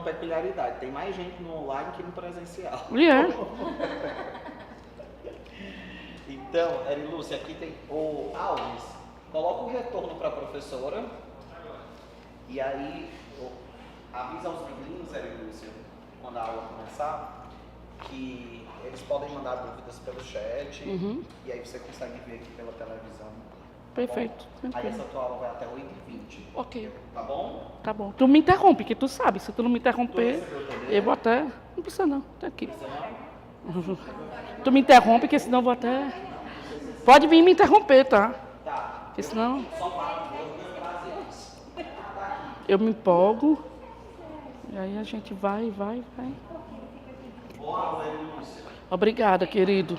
peculiaridade. Tem mais gente no online que no presencial. Então, Erilúcia, aqui tem o Alves. Coloca o retorno para a professora. E aí, avisa aos meninos, Erilúcia, quando a aula começar, que eles podem mandar dúvidas pelo chat. E aí você consegue ver aqui pela televisão. Perfeito. Aí essa tua aula vai até 8h20. Ok. Tá bom? Tá bom. Tu me interrompe, que tu sabe. Se tu não me interromper, eu vou até... Não precisa não, tá aqui. Tu me interrompe, que senão eu vou até... Pode vir me interromper, tá? Tá. Porque senão... Eu me empolgo. E aí a gente vai. Boa aula, Lúcia. Obrigada, querido.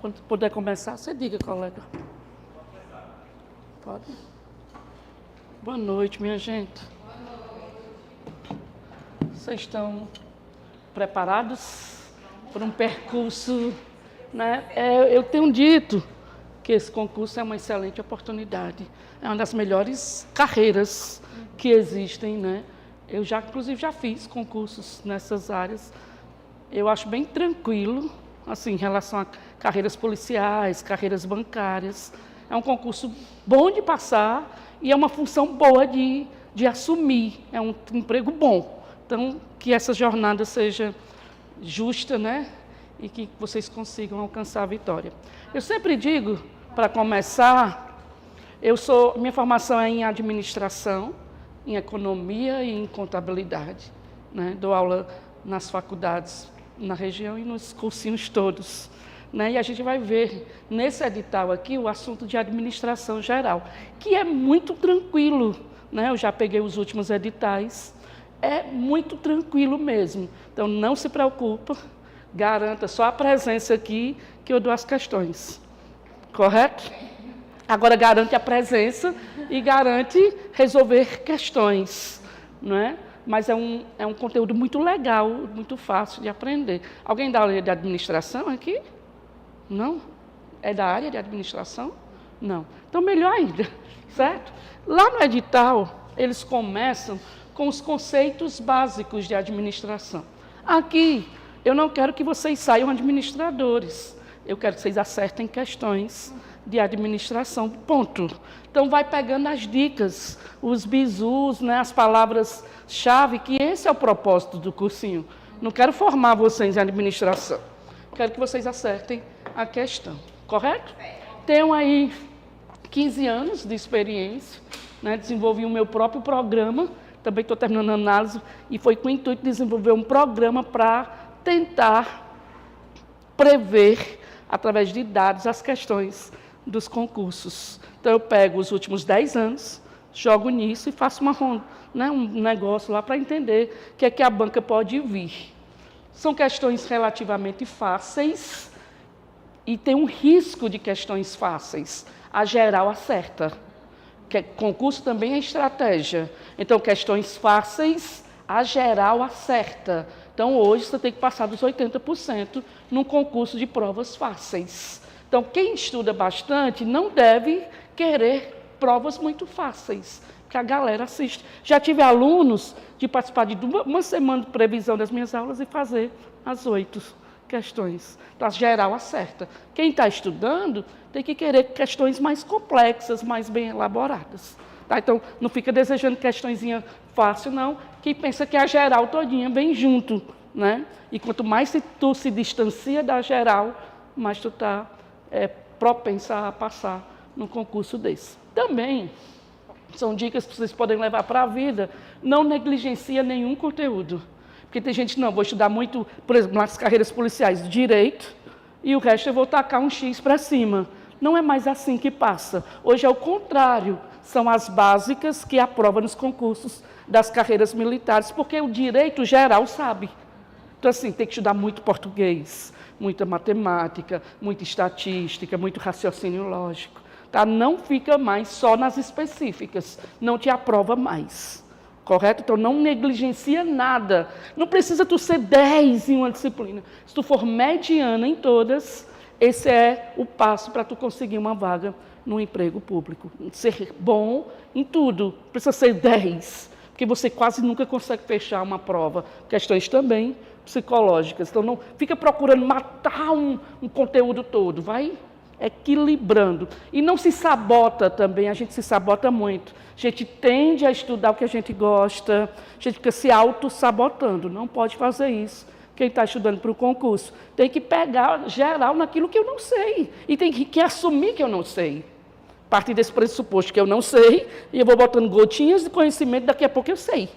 Quando puder começar, você diga, colega. Pode? Boa noite, minha gente. Vocês estão preparados para um percurso, né? Eu tenho dito que esse concurso é uma excelente oportunidade. É uma das melhores carreiras que existem, né? Eu inclusive, já fiz concursos nessas áreas. Eu acho bem tranquilo, assim, em relação a carreiras policiais, carreiras bancárias. É um concurso bom de passar e é uma função boa de assumir. É um emprego bom. Então, que essa jornada seja justa, né? E que vocês consigam alcançar a vitória. Eu sempre digo, para começar, minha formação é em administração, em economia e em contabilidade, né? Dou aula nas faculdades na região e nos cursinhos todos, né? E a gente vai ver nesse edital aqui o assunto de administração geral, que é muito tranquilo, né? Eu já peguei os últimos editais, é muito tranquilo mesmo. Então não se preocupa, garanta só a presença aqui que eu dou as questões, correto? Agora garante a presença e garante resolver questões, não é? Mas é um conteúdo muito legal, muito fácil de aprender. Alguém dá aula de administração aqui? Não? É da área de administração? Não. Então, melhor ainda, certo? Lá no edital, eles começam com os conceitos básicos de administração. Aqui, eu não quero que vocês saiam administradores. Eu quero que vocês acertem questões de administração, ponto. Então, vai pegando as dicas, os bizus, né, as palavras-chave, que esse é o propósito do cursinho. Não quero formar vocês em administração. Quero que vocês acertem a questão, correto? Tenho aí 15 anos de experiência, né, desenvolvi o meu próprio programa, também estou terminando a análise, e foi com o intuito de desenvolver um programa para tentar prever, através de dados, as questões dos concursos. Então, eu pego os últimos 10 anos, jogo nisso e faço um negócio lá para entender o que é que a banca pode vir. São questões relativamente fáceis e tem um risco de questões fáceis. A geral acerta. Concurso também é estratégia. Então, questões fáceis, a geral acerta. Então, hoje, você tem que passar dos 80% num concurso de provas fáceis. Então, quem estuda bastante não deve querer provas muito fáceis, que a galera assiste. Já tive alunos de participar de uma semana de previsão das minhas aulas e fazer as 8 questões. Então, a geral acerta. Quem está estudando tem que querer questões mais complexas, mais bem elaboradas. Tá? Então, não fica desejando questõezinha fácil, não, que pensa que a geral todinha vem junto, né? E quanto mais tu se distancia da geral, mais tu está propensa a passar num concurso desse. Também são dicas que vocês podem levar para a vida, não negligencia nenhum conteúdo. Porque tem gente que não, vou estudar muito, por exemplo, nas carreiras policiais, direito, e o resto eu vou tacar um X para cima. Não é mais assim que passa. Hoje é o contrário, são as básicas que aprova nos concursos das carreiras militares, porque o direito geral sabe. Então, assim, tem que estudar muito português, muita matemática, muita estatística, muito raciocínio lógico. Tá? Não fica mais só nas específicas, não te aprova mais. Correto? Então, não negligencia nada. Não precisa tu ser 10 em uma disciplina. Se tu for mediana em todas, esse é o passo para tu conseguir uma vaga no emprego público. Ser bom em tudo. Precisa ser 10, porque você quase nunca consegue fechar uma prova. Questões também psicológicas. Então, não fica procurando matar um conteúdo todo. Vai equilibrando. E não se sabota também, a gente se sabota muito. A gente tende a estudar o que a gente gosta, a gente fica se auto-sabotando. Não pode fazer isso. Quem está estudando para o concurso tem que pegar geral naquilo que eu não sei. E tem que assumir que eu não sei. A partir desse pressuposto que eu não sei, e eu vou botando gotinhas de conhecimento, daqui a pouco eu sei.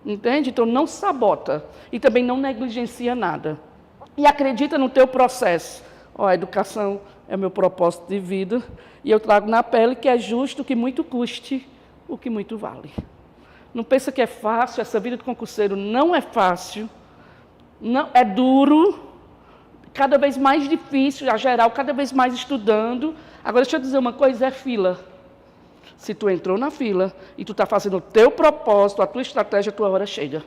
Entende? Então não sabota. E também não negligencia nada. E acredita no teu processo. Ó, a educação é o meu propósito de vida, e eu trago na pele que é justo que muito custe o que muito vale. Não pensa que é fácil, essa vida de concurseiro não é fácil, não, é duro, cada vez mais difícil, a geral, cada vez mais estudando. Agora, deixa eu dizer uma coisa, é fila. Se tu entrou na fila e tu está fazendo o teu propósito, a tua estratégia, a tua hora chega.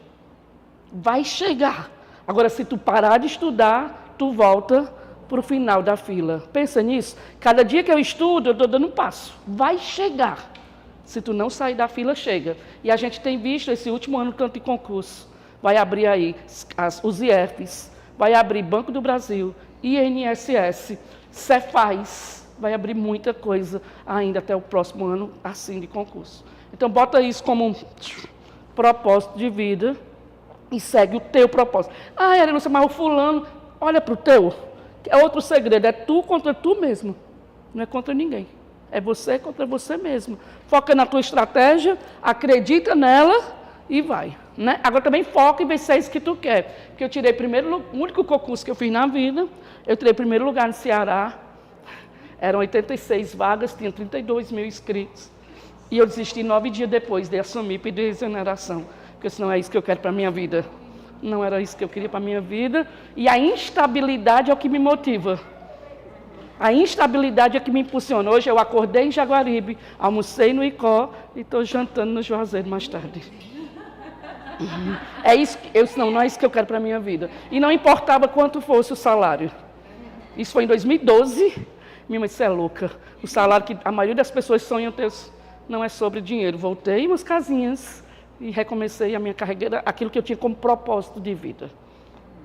Vai chegar. Agora, se tu parar de estudar, tu volta para o final da fila. Pensa nisso. Cada dia que eu estudo, eu estou dando um passo. Vai chegar. Se tu não sair da fila, chega. E a gente tem visto esse último ano tanto de concurso. Vai abrir aí os IEFs, vai abrir Banco do Brasil, INSS, Cefaz, vai abrir muita coisa ainda até o próximo ano, assim, de concurso. Então, bota isso como um propósito de vida e segue o teu propósito. Ah, Erenúcia, mas o fulano, olha para o teu. É outro segredo, é tu contra tu mesmo, não é contra ninguém. É você contra você mesmo. Foca na tua estratégia, acredita nela e vai. Né? Agora também foca e vê se é isso que tu quer. Porque eu tirei o único concurso que eu fiz na vida, eu tirei primeiro lugar no Ceará, eram 86 vagas, tinha 32 mil inscritos. E eu desisti 9 dias depois de assumir, pedir exoneração. Porque senão é isso que eu quero para a minha vida. Não era isso que eu queria para a minha vida. E a instabilidade é o que me motiva. A instabilidade é que me impulsiona. Hoje eu acordei em Jaguaribe, almocei no Icó e estou jantando no Juazeiro mais tarde. É isso não é isso que eu quero para a minha vida. E não importava quanto fosse o salário. Isso foi em 2012. Minha mãe, você é louca. O salário que a maioria das pessoas sonham ter não é sobre dinheiro. Voltei umas casinhas e recomecei a minha carreira, aquilo que eu tinha como propósito de vida.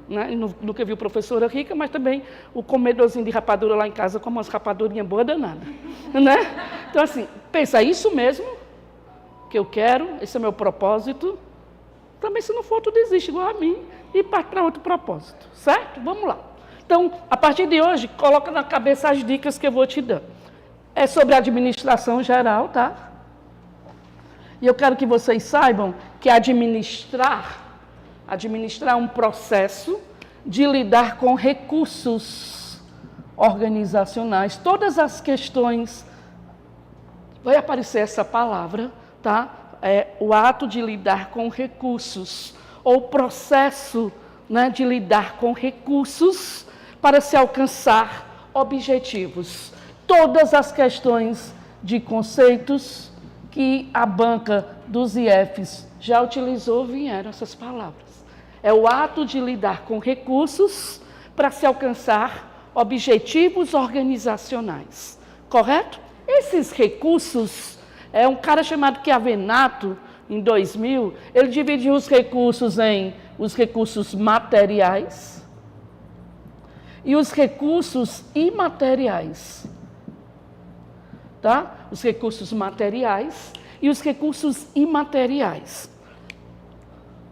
Né? Nunca vi professora rica, mas também o comedorzinho de rapadura lá em casa, com umas rapadurinhas boas danadas. Né? Então, assim, pensa, é isso mesmo que eu quero, esse é o meu propósito. Também, se não for, tu desiste igual a mim e parte para outro propósito. Certo? Vamos lá. Então, a partir de hoje, coloca na cabeça as dicas que eu vou te dar. É sobre administração geral, tá? E eu quero que vocês saibam que administrar é um processo de lidar com recursos organizacionais. Todas as questões, vai aparecer essa palavra, tá? É o ato de lidar com recursos, ou processo, né, de lidar com recursos para se alcançar objetivos. Todas as questões de conceitos que a banca dos IEFs já utilizou, vieram essas palavras. É o ato de lidar com recursos para se alcançar objetivos organizacionais. Correto? Esses recursos, um cara chamado Chiavenato, em 2000, ele dividiu os recursos em os recursos materiais e os recursos imateriais. Tá? Os recursos materiais e os recursos imateriais.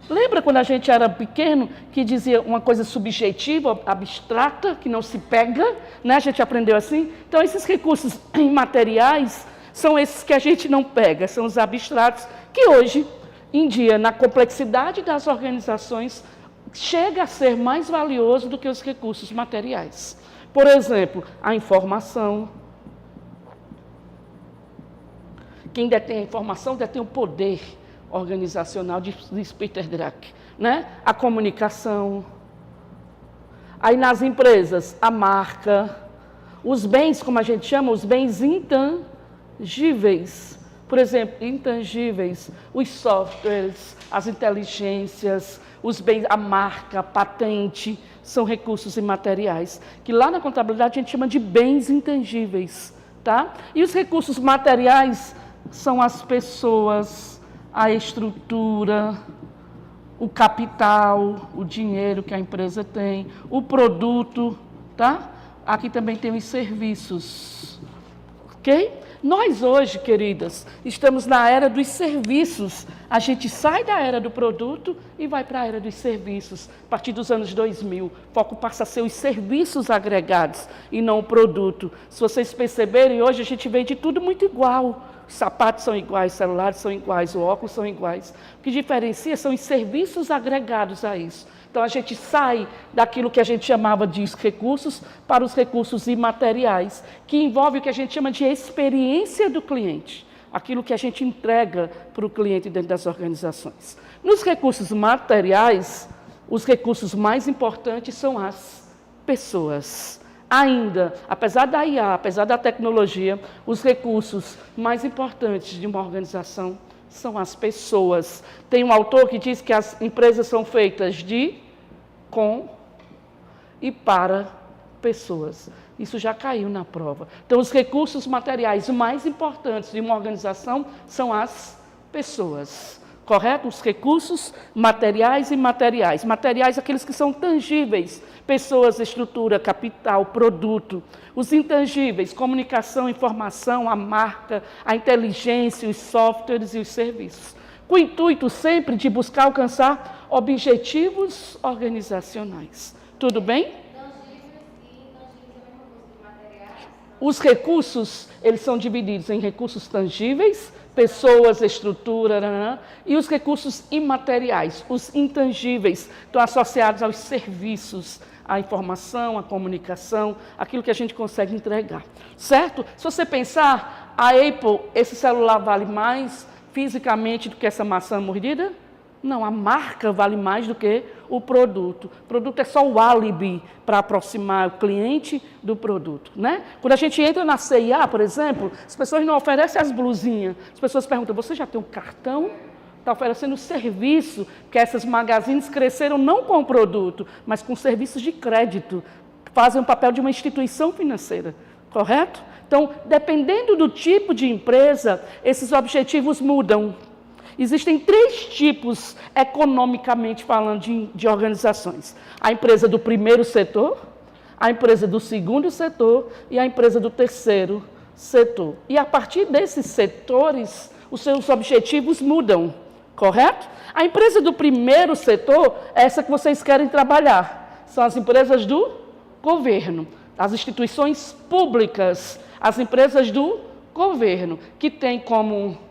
Lembra quando a gente era pequeno, que dizia uma coisa subjetiva, abstrata, que não se pega, né? A gente aprendeu assim? Então, esses recursos imateriais são esses que a gente não pega, são os abstratos, que hoje em dia, na complexidade das organizações, chega a ser mais valioso do que os recursos materiais. Por exemplo, a informação. Quem detém a informação detém o poder organizacional de Peter Drucker, né? A comunicação. Aí nas empresas, a marca, os bens, como a gente chama, os bens intangíveis, por exemplo, intangíveis, os softwares, as inteligências, os bens, a marca, a patente, são recursos imateriais, que lá na contabilidade a gente chama de bens intangíveis, tá? E os recursos materiais são as pessoas, a estrutura, o capital, o dinheiro que a empresa tem, o produto, tá? Aqui também tem os serviços, ok? Nós hoje, queridas, estamos na era dos serviços. A gente sai da era do produto e vai para a era dos serviços. A partir dos anos 2000, o foco passa a ser os serviços agregados e não o produto. Se vocês perceberem, hoje a gente vende tudo muito igual. Os sapatos são iguais, os celulares são iguais, os óculos são iguais. O que diferencia são os serviços agregados a isso. Então, a gente sai daquilo que a gente chamava de recursos para os recursos imateriais, que envolve o que a gente chama de experiência do cliente, aquilo que a gente entrega para o cliente dentro das organizações. Nos recursos materiais, os recursos mais importantes são as pessoas. Ainda, apesar da IA, apesar da tecnologia, os recursos mais importantes de uma organização são as pessoas. Tem um autor que diz que as empresas são feitas de, com e para pessoas. Isso já caiu na prova. Então, os recursos materiais mais importantes de uma organização são as pessoas. Correto? Os recursos materiais e imateriais. Materiais, aqueles que são tangíveis. Pessoas, estrutura, capital, produto. Os intangíveis, comunicação, informação, a marca, a inteligência, os softwares e os serviços. Com o intuito sempre de buscar alcançar objetivos organizacionais. Tudo bem? Os recursos, eles são divididos em recursos tangíveis, pessoas, estrutura, e os recursos imateriais, os intangíveis, estão associados aos serviços, à informação, à comunicação, aquilo que a gente consegue entregar. Certo? Se você pensar, a Apple, esse celular vale mais fisicamente do que essa maçã mordida? Não, a marca vale mais do que o produto. O produto é só o álibi para aproximar o cliente do produto, né? Quando a gente entra na C&A, por exemplo, as pessoas não oferecem as blusinhas. As pessoas perguntam, você já tem um cartão? Está oferecendo serviço, porque essas magazines cresceram não com o produto, mas com serviços de crédito. Fazem o papel de uma instituição financeira, correto? Então, dependendo do tipo de empresa, esses objetivos mudam. Existem 3 tipos, economicamente falando, de organizações. A empresa do primeiro setor, a empresa do segundo setor e a empresa do terceiro setor. E a partir desses setores, os seus objetivos mudam, correto? A empresa do primeiro setor é essa que vocês querem trabalhar. São as empresas do governo, as instituições públicas, as empresas do governo, que tem como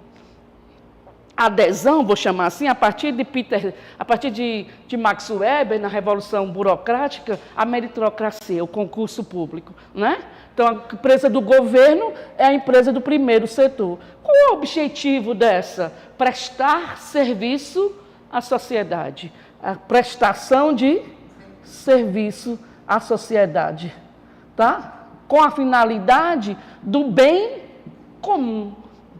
adesão, vou chamar assim, a partir de Max Weber, na Revolução Burocrática, a meritocracia, o concurso público, né? Então, a empresa do governo é a empresa do primeiro setor. Qual é o objetivo dessa? Prestar serviço à sociedade, a prestação de serviço à sociedade, tá? Com a finalidade do bem comum.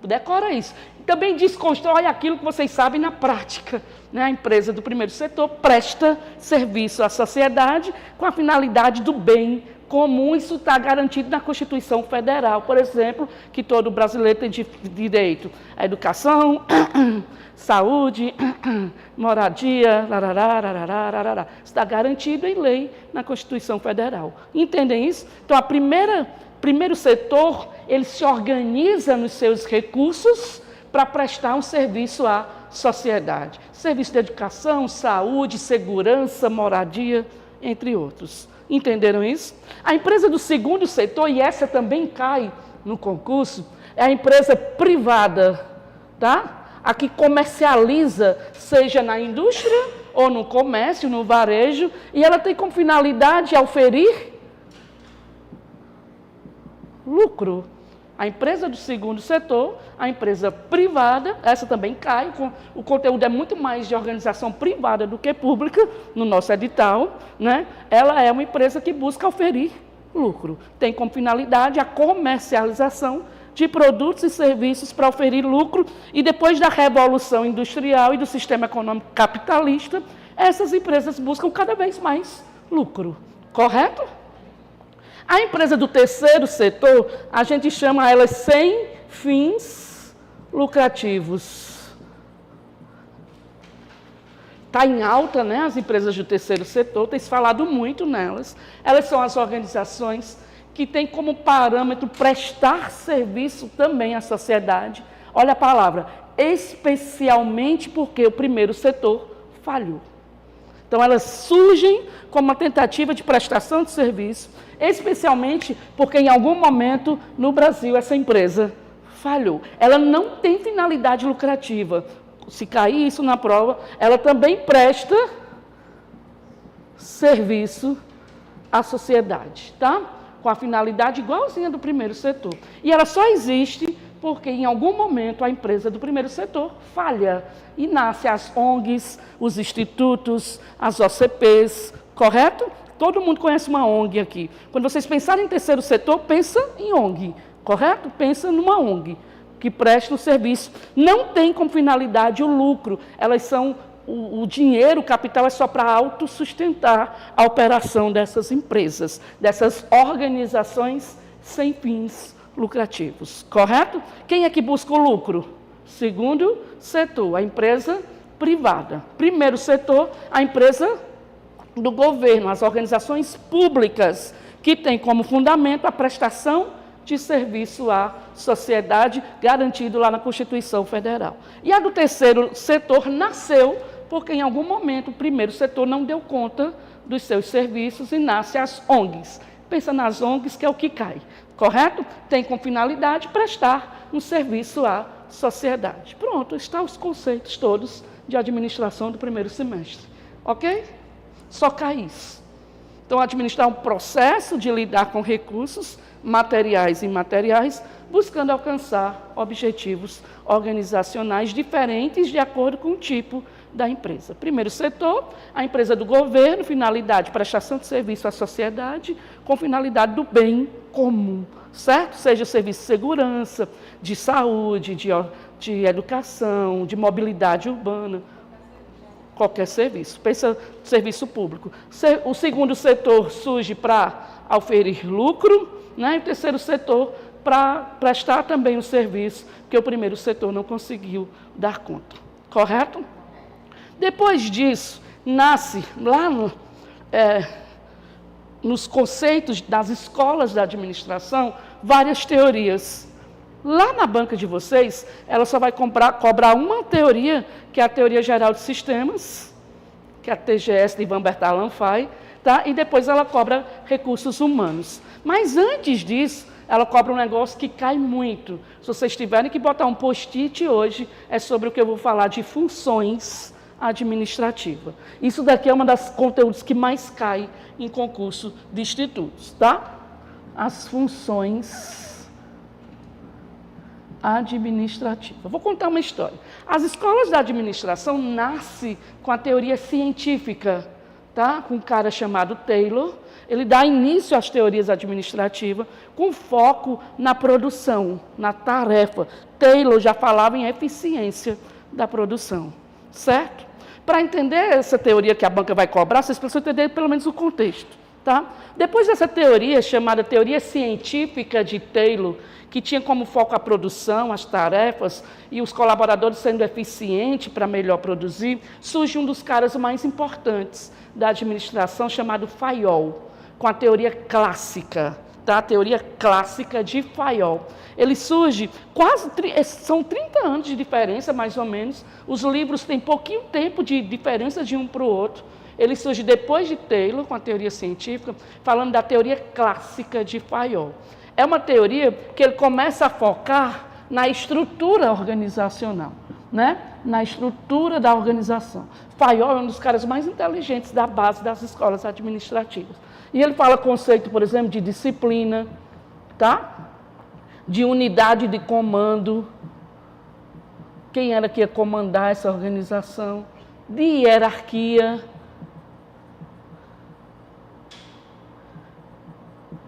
Decora isso. Também desconstrói aquilo que vocês sabem na prática, né? A empresa do primeiro setor presta serviço à sociedade com a finalidade do bem comum. Isso está garantido na Constituição Federal, por exemplo, que todo brasileiro tem direito à educação, saúde, moradia, larará. Está garantido em lei na Constituição Federal. Entendem isso? Então, primeiro setor, ele se organiza nos seus recursos para prestar um serviço à sociedade. Serviço de educação, saúde, segurança, moradia, entre outros. Entenderam isso? A empresa do segundo setor, e essa também cai no concurso, é a empresa privada, tá? A que comercializa, seja na indústria ou no comércio, no varejo, e ela tem como finalidade auferir lucro. A empresa do segundo setor, a empresa privada, essa também cai, o conteúdo é muito mais de organização privada do que pública, no nosso edital, né? Ela é uma empresa que busca oferir lucro. Tem como finalidade a comercialização de produtos e serviços para oferir lucro, e depois da Revolução Industrial e do sistema econômico capitalista, essas empresas buscam cada vez mais lucro, correto? A empresa do terceiro setor, a gente chama elas sem fins lucrativos. Está em alta, né, as empresas do terceiro setor, tem se falado muito nelas. Elas são as organizações que têm como parâmetro prestar serviço também à sociedade. Olha a palavra, especialmente porque o primeiro setor falhou. Então, elas surgem como uma tentativa de prestação de serviço, especialmente porque em algum momento no Brasil essa empresa falhou. Ela não tem finalidade lucrativa. Se cair isso na prova, ela também presta serviço à sociedade, tá? Com a finalidade igualzinha do primeiro setor. E ela só existe porque em algum momento a empresa do primeiro setor falha e nasce as ONGs, os institutos, as OCPs, correto? Todo mundo conhece uma ONG aqui. Quando vocês pensarem em terceiro setor, pensa em ONG, correto? Pensa numa ONG que presta o serviço. Não tem como finalidade o lucro. Elas são, o dinheiro, o capital é só para autossustentar a operação dessas empresas, dessas organizações sem fins lucrativos, correto? Quem é que busca o lucro? Segundo setor, a empresa privada. Primeiro setor, a empresa do governo, as organizações públicas, que tem como fundamento a prestação de serviço à sociedade, garantido lá na Constituição Federal. E a do terceiro setor nasceu porque, em algum momento, o primeiro setor não deu conta dos seus serviços e nasce as ONGs. Pensa nas ONGs, que é o que cai, correto? Tem como finalidade prestar um serviço à sociedade. Pronto, estão os conceitos todos de administração do primeiro semestre, ok? Só cai isso. Então, administrar um processo de lidar com recursos materiais e imateriais, buscando alcançar objetivos organizacionais diferentes de acordo com o tipo da empresa. Primeiro setor, a empresa do governo, finalidade, prestação de serviço à sociedade, com finalidade do bem comum, certo? Seja serviço de segurança, de saúde, de educação, de mobilidade urbana, qualquer serviço. Pensa serviço público. O segundo setor surge para oferir lucro, né? E o terceiro setor para prestar também o serviço, que o primeiro setor não conseguiu dar conta. Correto? Depois disso, nasce lá nos conceitos das escolas da administração, várias teorias. Lá na banca de vocês, ela só vai cobrar uma teoria, que é a Teoria Geral de Sistemas, que a TGS de Ivan Bertalan faz, tá? E depois ela cobra recursos humanos. Mas antes disso, ela cobra um negócio que cai muito. Se vocês tiverem que botar um post-it hoje, é sobre o que eu vou falar de funções administrativas. Isso daqui é um dos conteúdos que mais cai em concurso de institutos, tá? As funções administrativas. Vou contar uma história. As escolas da administração nascem com a teoria científica, tá? Com um cara chamado Taylor. Ele dá início às teorias administrativas com foco na produção, na tarefa. Taylor já falava em eficiência da produção, certo? Para entender essa teoria que a banca vai cobrar, vocês precisam entender pelo menos o contexto, tá? Depois dessa teoria, chamada teoria científica de Taylor, que tinha como foco a produção, as tarefas e os colaboradores sendo eficientes para melhor produzir, surge um dos caras mais importantes da administração, chamado Fayol, com a teoria clássica, tá? A teoria clássica de Fayol. Ele surge são 30 anos de diferença, mais ou menos. Os livros têm pouquinho tempo de diferença de um para o outro. Ele surge depois de Taylor, com a teoria científica, falando da teoria clássica de Fayol. É uma teoria que ele começa a focar na estrutura organizacional, né? Na estrutura da organização. Fayol é um dos caras mais inteligentes da base das escolas administrativas. E ele fala conceito, por exemplo, de disciplina, tá? De unidade de comando, quem era que ia comandar essa organização, de hierarquia.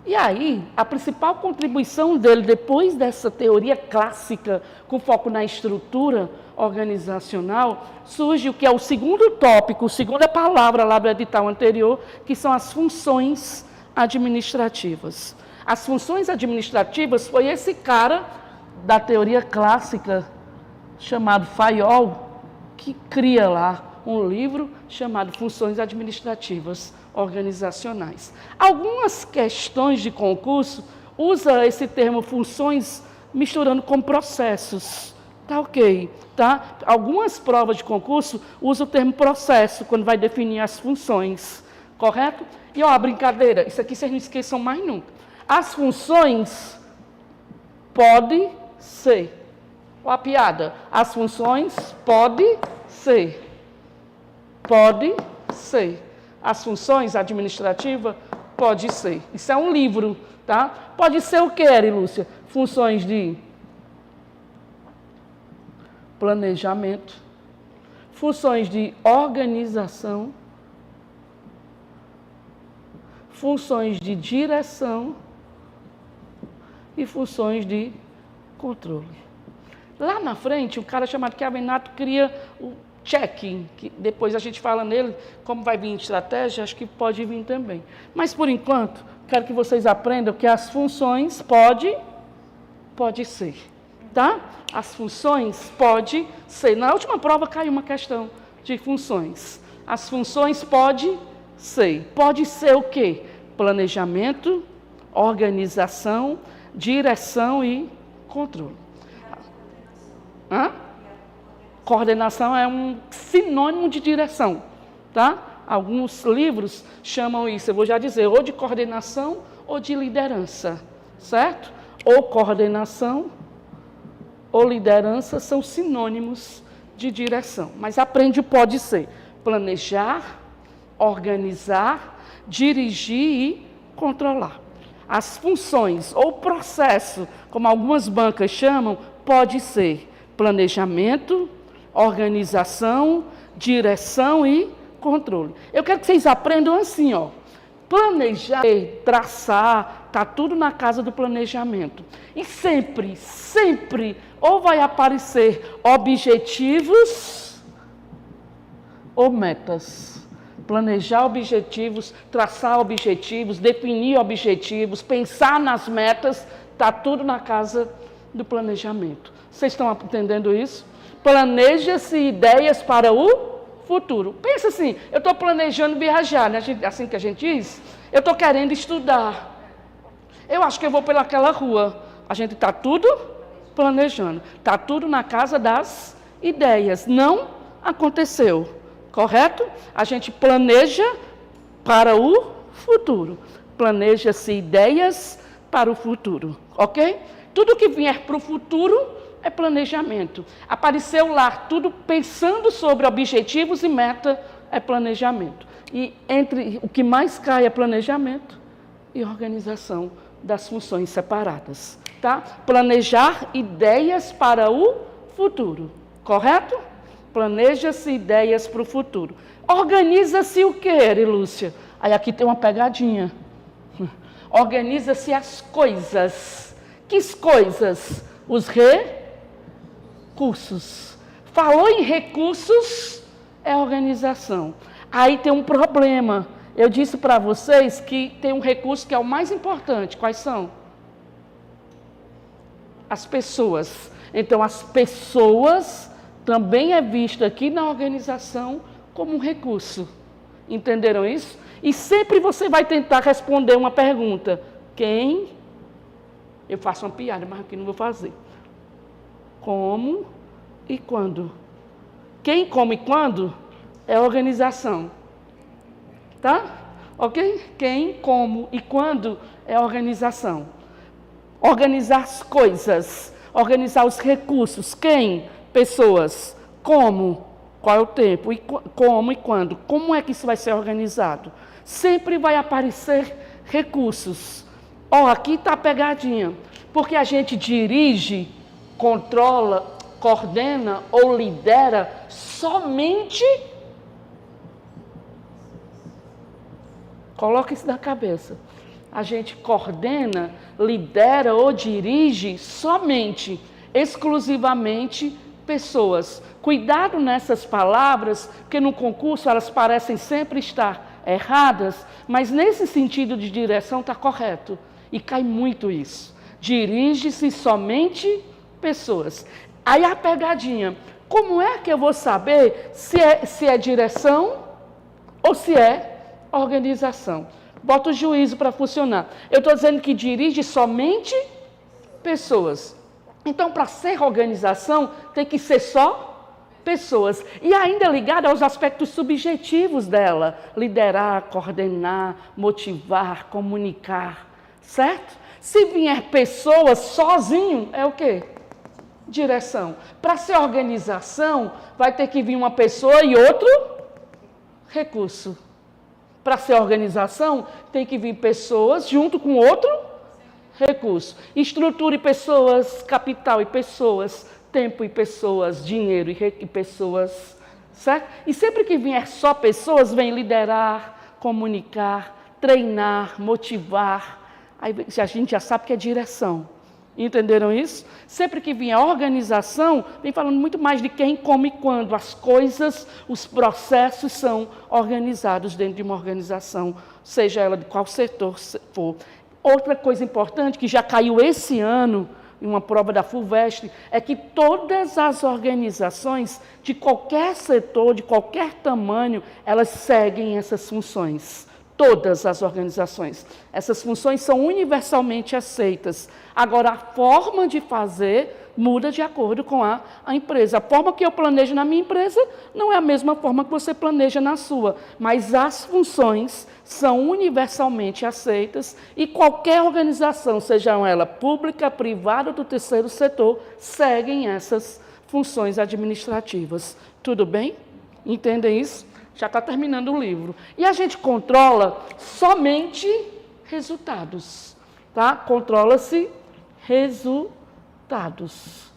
E aí, a principal contribuição dele, depois dessa teoria clássica, com foco na estrutura organizacional, surge o que é o segundo tópico, a segunda palavra lá do edital anterior, que são as funções administrativas. As funções administrativas foi esse cara da teoria clássica, chamado Fayol, que cria lá um livro chamado Funções Administrativas Organizacionais. Algumas questões de concurso usam esse termo funções misturando com processos. Tá ok, tá? Algumas provas de concurso usam o termo processo quando vai definir as funções, correto? E ó, a brincadeira, isso aqui vocês não esqueçam mais nunca. As funções pode ser. Ó a piada, as funções pode ser. Pode ser. As funções administrativas pode ser. Isso é um livro, tá? Pode ser o que, Eri Lúcia? Funções de planejamento, funções de organização, funções de direção e funções de controle. Lá na frente, um cara chamado Kevin Nato cria o checking, que depois a gente fala nele, como vai vir estratégia, acho que pode vir também. Mas, por enquanto, quero que vocês aprendam que as funções pode ser, tá? As funções pode ser. Na última prova caiu uma questão de funções. As funções pode ser. Pode ser o quê? Planejamento, organização, direção e controle. Hã? Coordenação é um sinônimo de direção, tá? Alguns livros chamam isso, eu vou já dizer, ou de coordenação ou de liderança, certo? Ou coordenação ou liderança são sinônimos de direção. Mas aprende o pode ser. Planejar, organizar, dirigir e controlar. As funções ou processo, como algumas bancas chamam, pode ser planejamento, organização, direção e controle. Eu quero que vocês aprendam assim, ó. Planejar, traçar, está tudo na casa do planejamento. E sempre, ou vai aparecer objetivos ou metas. Planejar objetivos, traçar objetivos, definir objetivos, pensar nas metas, está tudo na casa do planejamento. Vocês estão entendendo isso? Planeja-se ideias para o futuro. Pensa assim, eu estou planejando viajar, né? Assim que a gente diz, eu estou querendo estudar. Eu acho que eu vou pelaquela rua. A gente está tudo planejando. Está tudo na casa das ideias. Não aconteceu, correto? A gente planeja para o futuro. Planeja-se ideias para o futuro, ok? Tudo que vier para o futuro é planejamento. Apareceu lá, tudo pensando sobre objetivos e meta é planejamento. E entre o que mais cai é planejamento e organização das funções separadas. Tá? Planejar ideias para o futuro, correto? Planeja-se ideias para o futuro. Organiza-se o quê, Eri Lúcia? Aí aqui tem uma pegadinha. Organiza-se as coisas. Que coisas? Os recursos. Falou em recursos, é organização. Aí tem um problema. Eu disse para vocês que tem um recurso que é o mais importante. Quais são? As pessoas. Então, as pessoas também é vista aqui na organização como um recurso. Entenderam isso? E sempre você vai tentar responder uma pergunta. Quem? Eu faço uma piada, mas aqui não vou fazer. Como e quando? Quem, como e quando é organização. Tá? Ok? Quem, como e quando é organização. Organizar as coisas, organizar os recursos. Quem? Pessoas. Como? Qual é o tempo? E como e quando? Como é que isso vai ser organizado? Sempre vai aparecer recursos. Ó, aqui está a pegadinha. Porque a gente dirige, controla, coordena ou lidera somente. Coloca isso na cabeça. a gente coordena, lidera ou dirige somente, exclusivamente pessoas. Cuidado nessas palavras, porque no concurso elas parecem sempre estar erradas, mas nesse sentido de direção está correto. E cai muito isso. Dirige-se somente pessoas. Aí a pegadinha, como é que eu vou saber se é direção ou se é organização? Bota o juízo para funcionar. Eu estou dizendo que dirige somente pessoas. Então, para ser organização, tem que ser só pessoas. E ainda ligada aos aspectos subjetivos dela. Liderar, coordenar, motivar, comunicar. Certo? Se vier pessoas sozinho, é o quê? Direção. Para ser organização, vai ter que vir uma pessoa e outro recurso. Para ser organização, tem que vir pessoas junto com outro recurso. Estrutura e pessoas, capital e pessoas, tempo e pessoas, dinheiro e pessoas, certo? E sempre que vier só pessoas, vem liderar, comunicar, treinar, motivar. Aí a gente já sabe que é direção. Entenderam isso? Sempre que vier organização, vem falando muito mais de quem, como e quando. As coisas, os processos são organizados dentro de uma organização, seja ela de qual setor for. Outra coisa importante, que já caiu esse ano, em uma prova da FUVEST, é que todas as organizações, de qualquer setor, de qualquer tamanho, elas seguem essas funções. Todas as organizações. Essas funções são universalmente aceitas. Agora, a forma de fazer muda de acordo com a empresa. A forma que eu planejo na minha empresa não é a mesma forma que você planeja na sua. Mas as funções são universalmente aceitas e qualquer organização, seja ela pública, privada ou do terceiro setor, seguem essas funções administrativas. Tudo bem? Entendem isso? Já está terminando o livro. E a gente controla somente resultados. Tá? Controla-se resultados.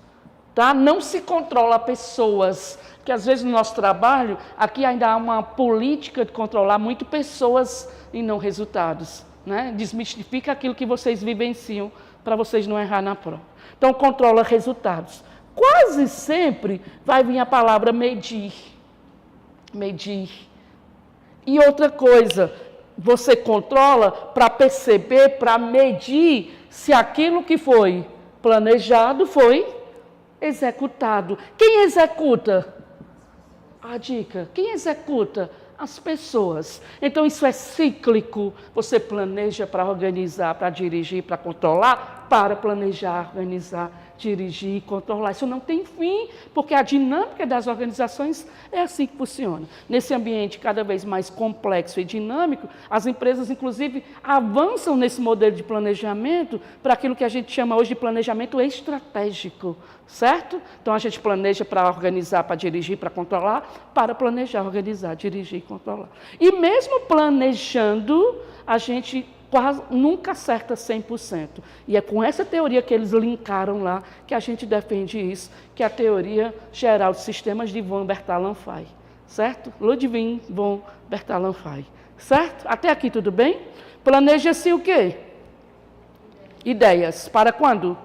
Tá? Não se controla pessoas. Porque às vezes no nosso trabalho, aqui ainda há uma política de controlar muito pessoas e não resultados. Né? Desmistifica aquilo que vocês vivenciam para vocês não errar na prova. Então, controla resultados. Quase sempre vai vir a palavra medir. Medir. E outra coisa, você controla para perceber, para medir se aquilo que foi planejado foi executado. Quem executa? A dica. Quem executa? As pessoas. Então isso é cíclico. Você planeja para organizar, para dirigir, para controlar, para planejar, organizar, dirigir e controlar. Isso não tem fim, porque a dinâmica das organizações é assim que funciona. Nesse ambiente cada vez mais complexo e dinâmico, as empresas, inclusive, avançam nesse modelo de planejamento para aquilo que a gente chama hoje de planejamento estratégico, certo? Então, a gente planeja para organizar, para dirigir, para controlar, para planejar, organizar, dirigir e controlar. E mesmo planejando, a gente quase nunca acerta 100%. E é com essa teoria que eles linkaram lá que a gente defende isso, que é a teoria geral de sistemas de von Bertalanffy, certo? Ludwig von Bertalanffy, certo? Até aqui tudo bem? Planeja-se o quê? Ideias. Para quando?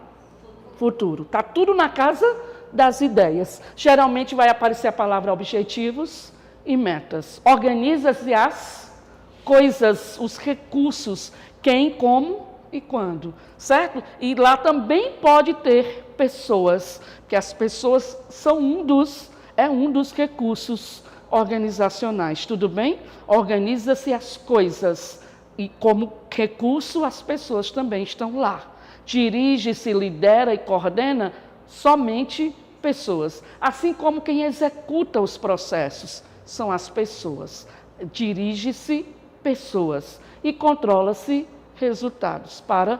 Futuro. Está tudo na casa das ideias. Geralmente vai aparecer a palavra objetivos e metas. Organiza-se as coisas, os recursos, quem, como e quando, certo? E lá também pode ter pessoas, porque as pessoas são um dos recursos organizacionais, tudo bem? Organiza-se as coisas e como recurso as pessoas também estão lá. Dirige-se, lidera e coordena somente pessoas, assim como quem executa os processos são as pessoas. Dirige-se pessoas e controla-se resultados para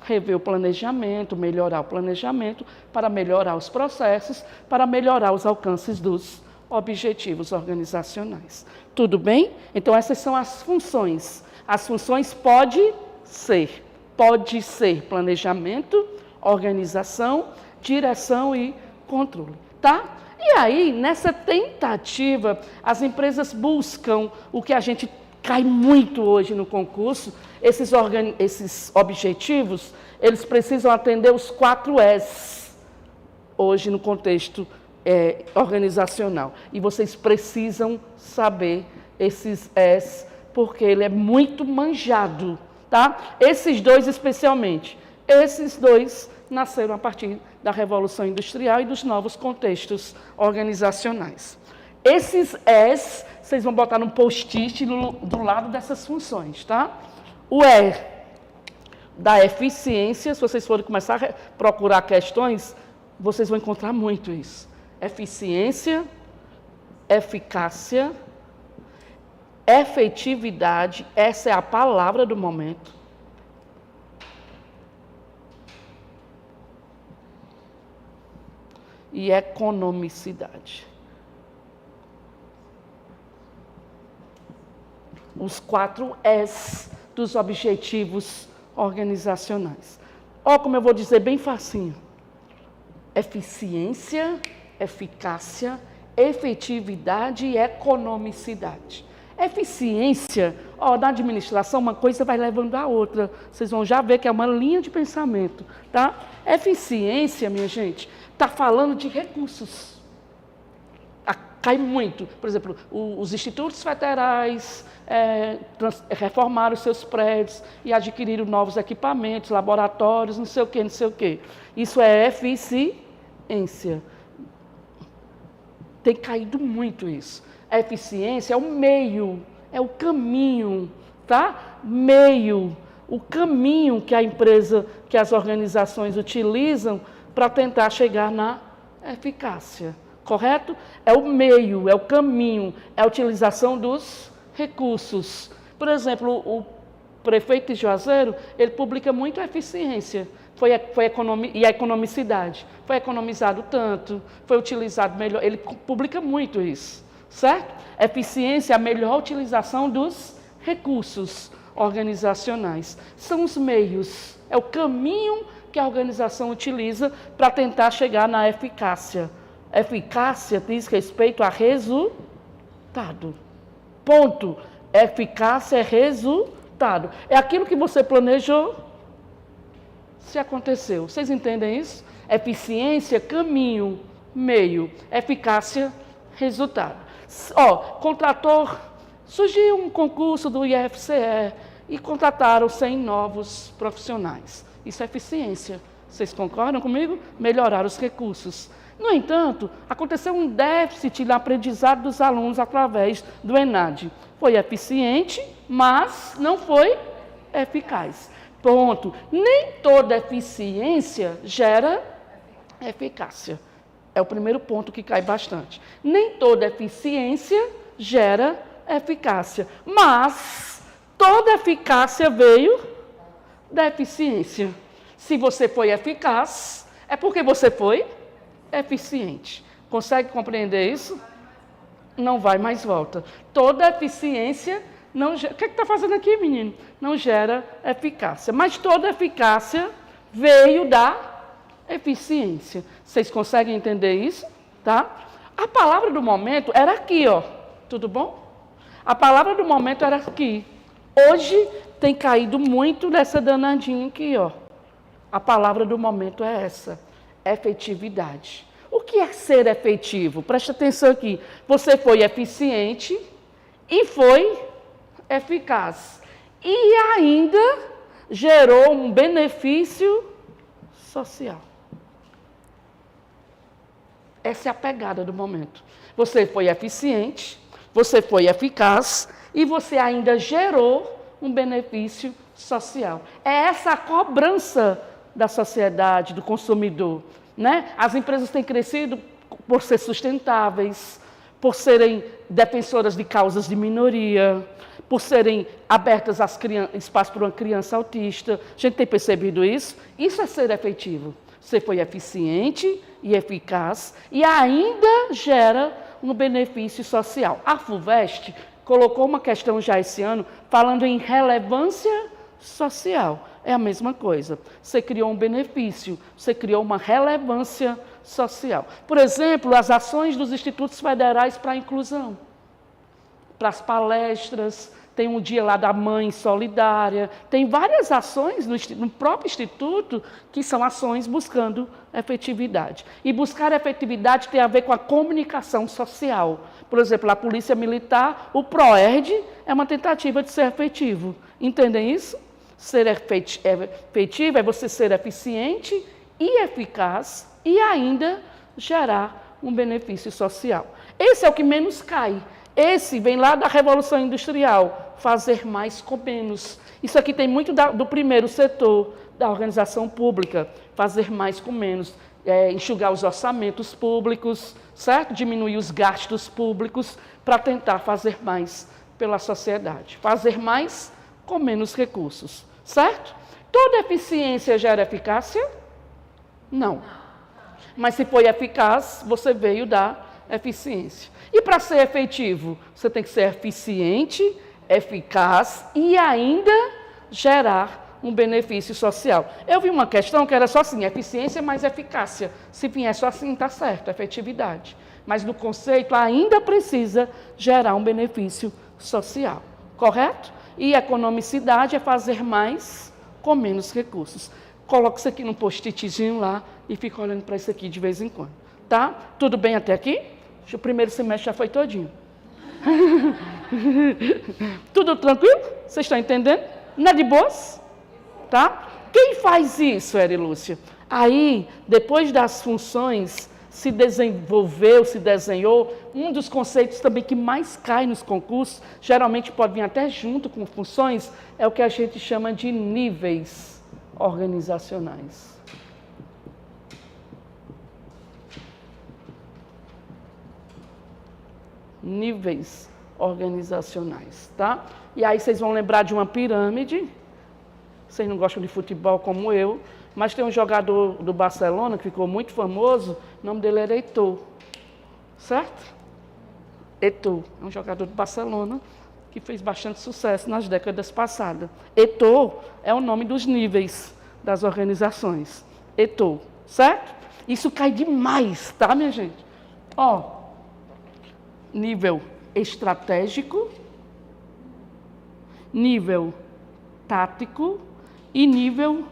rever o planejamento, melhorar o planejamento, para melhorar os processos, para melhorar os alcances dos objetivos organizacionais. Tudo bem? Então essas são as funções. As funções pode ser planejamento, organização, direção e controle, tá? E aí, nessa tentativa, as empresas buscam o que a gente cai muito hoje no concurso, esses objetivos, eles precisam atender os 4 Es hoje no contexto organizacional. E vocês precisam saber esses Es, porque ele é muito manjado, tá? Esses 2 especialmente. Esses 2 nasceram a partir da Revolução Industrial e dos novos contextos organizacionais. Esses Es, vocês vão botar num post-it do lado dessas funções, tá? O E da eficiência, se vocês forem começar a procurar questões, vocês vão encontrar muito isso. Eficiência, eficácia, efetividade, essa é a palavra do momento. E economicidade. Os 4 Es dos objetivos organizacionais. Ó, como eu vou dizer bem facinho. Eficiência, eficácia, efetividade e economicidade. Eficiência, ó, na administração, uma coisa vai levando a outra. Vocês vão já ver que é uma linha de pensamento, tá? Eficiência, minha gente, está falando de recursos. Cai muito. Por exemplo, os institutos federais reformaram os seus prédios e adquiriram novos equipamentos, laboratórios, não sei o quê, não sei o quê. Isso é eficiência. Tem caído muito isso. A eficiência é o meio, é o caminho, tá? Meio, o caminho que a empresa, que as organizações utilizam para tentar chegar na eficácia. Correto? É o meio, é o caminho, é a utilização dos recursos. Por exemplo, o prefeito de Juazeiro, ele publica muito a eficiência e a economicidade. Foi economizado tanto, foi utilizado melhor, ele publica muito isso, certo? Eficiência é a melhor utilização dos recursos organizacionais. São os meios, é o caminho que a organização utiliza para tentar chegar na eficácia. Eficácia diz respeito a resultado. Ponto. Eficácia é resultado. É aquilo que você planejou, se aconteceu. Vocês entendem isso? Eficiência, caminho, meio. Eficácia, resultado. Ó, contratou, surgiu um concurso do IFCE e contrataram 100 novos profissionais. Isso é eficiência. Vocês concordam comigo? Melhorar os recursos. No entanto, aconteceu um déficit no aprendizado dos alunos através do ENAD. Foi eficiente, mas não foi eficaz. Ponto. Nem toda eficiência gera eficácia. É o primeiro ponto que cai bastante. Nem toda eficiência gera eficácia. Mas toda eficácia veio da eficiência. Se você foi eficaz, é porque você foi eficiente. Consegue compreender isso? Não vai mais volta. Toda eficiência não gera... O que está fazendo aqui, menino? Não gera eficácia. Mas toda eficácia veio da eficiência. Vocês conseguem entender isso? Tá? A palavra do momento era aqui, ó. Tudo bom? A palavra do momento era aqui. Hoje tem caído muito nessa danadinha aqui, ó. A palavra do momento é essa. Efetividade. O que é ser efetivo? Preste atenção aqui. Você foi eficiente e foi eficaz. E ainda gerou um benefício social. Essa é a pegada do momento. Você foi eficiente, você foi eficaz e você ainda gerou um benefício social. É essa a cobrança da sociedade, do consumidor, né? As empresas têm crescido por ser sustentáveis, por serem defensoras de causas de minoria, por serem abertas às espaço para uma criança autista. A gente tem percebido isso? Isso é ser efetivo. Você foi eficiente e eficaz e ainda gera um benefício social. A FUVEST colocou uma questão já esse ano falando em relevância social. É a mesma coisa. Você criou um benefício, você criou uma relevância social. Por exemplo, as ações dos institutos federais para a inclusão, para as palestras, tem um dia lá da mãe solidária, tem várias ações no próprio Instituto que são ações buscando efetividade. E buscar efetividade tem a ver com a comunicação social. Por exemplo, a Polícia Militar, o PROERD, é uma tentativa de ser efetivo. Entendem isso? Ser efetivo é você ser eficiente e eficaz e ainda gerar um benefício social. Esse é o que menos cai. Esse vem lá da Revolução Industrial, fazer mais com menos. Isso aqui tem muito do primeiro setor, da organização pública, fazer mais com menos, enxugar os orçamentos públicos, certo? Diminuir os gastos públicos para tentar fazer mais pela sociedade. Fazer mais com menos recursos, certo? Toda eficiência gera eficácia? Não. Mas se foi eficaz, você veio da eficiência. E para ser efetivo, você tem que ser eficiente, eficaz e ainda gerar um benefício social. Eu vi uma questão que era só assim, eficiência mais eficácia. Se vier só assim, está certo, efetividade. Mas no conceito ainda precisa gerar um benefício social, correto? E economicidade é fazer mais com menos recursos. Coloca isso aqui num post-itzinho lá e fica olhando para isso aqui de vez em quando. Tá? Tudo bem até aqui? O primeiro semestre já foi todinho. Tudo tranquilo? Vocês estão entendendo? Não é de boas? Tá? Quem faz isso, Eri Lúcia? Aí, depois das funções, se desenvolveu, se desenhou, um dos conceitos também que mais cai nos concursos, geralmente pode vir até junto com funções, é o que a gente chama de níveis organizacionais. Níveis organizacionais, tá? E aí vocês vão lembrar de uma pirâmide. Vocês não gostam de futebol como eu, mas tem um jogador do Barcelona que ficou muito famoso, o nome dele era Eto'o, certo? Eto'o, é um jogador do Barcelona que fez bastante sucesso nas décadas passadas. Eto'o é o nome dos níveis das organizações. Eto'o, certo? Isso cai demais, tá, minha gente? Ó, nível estratégico, nível tático e nível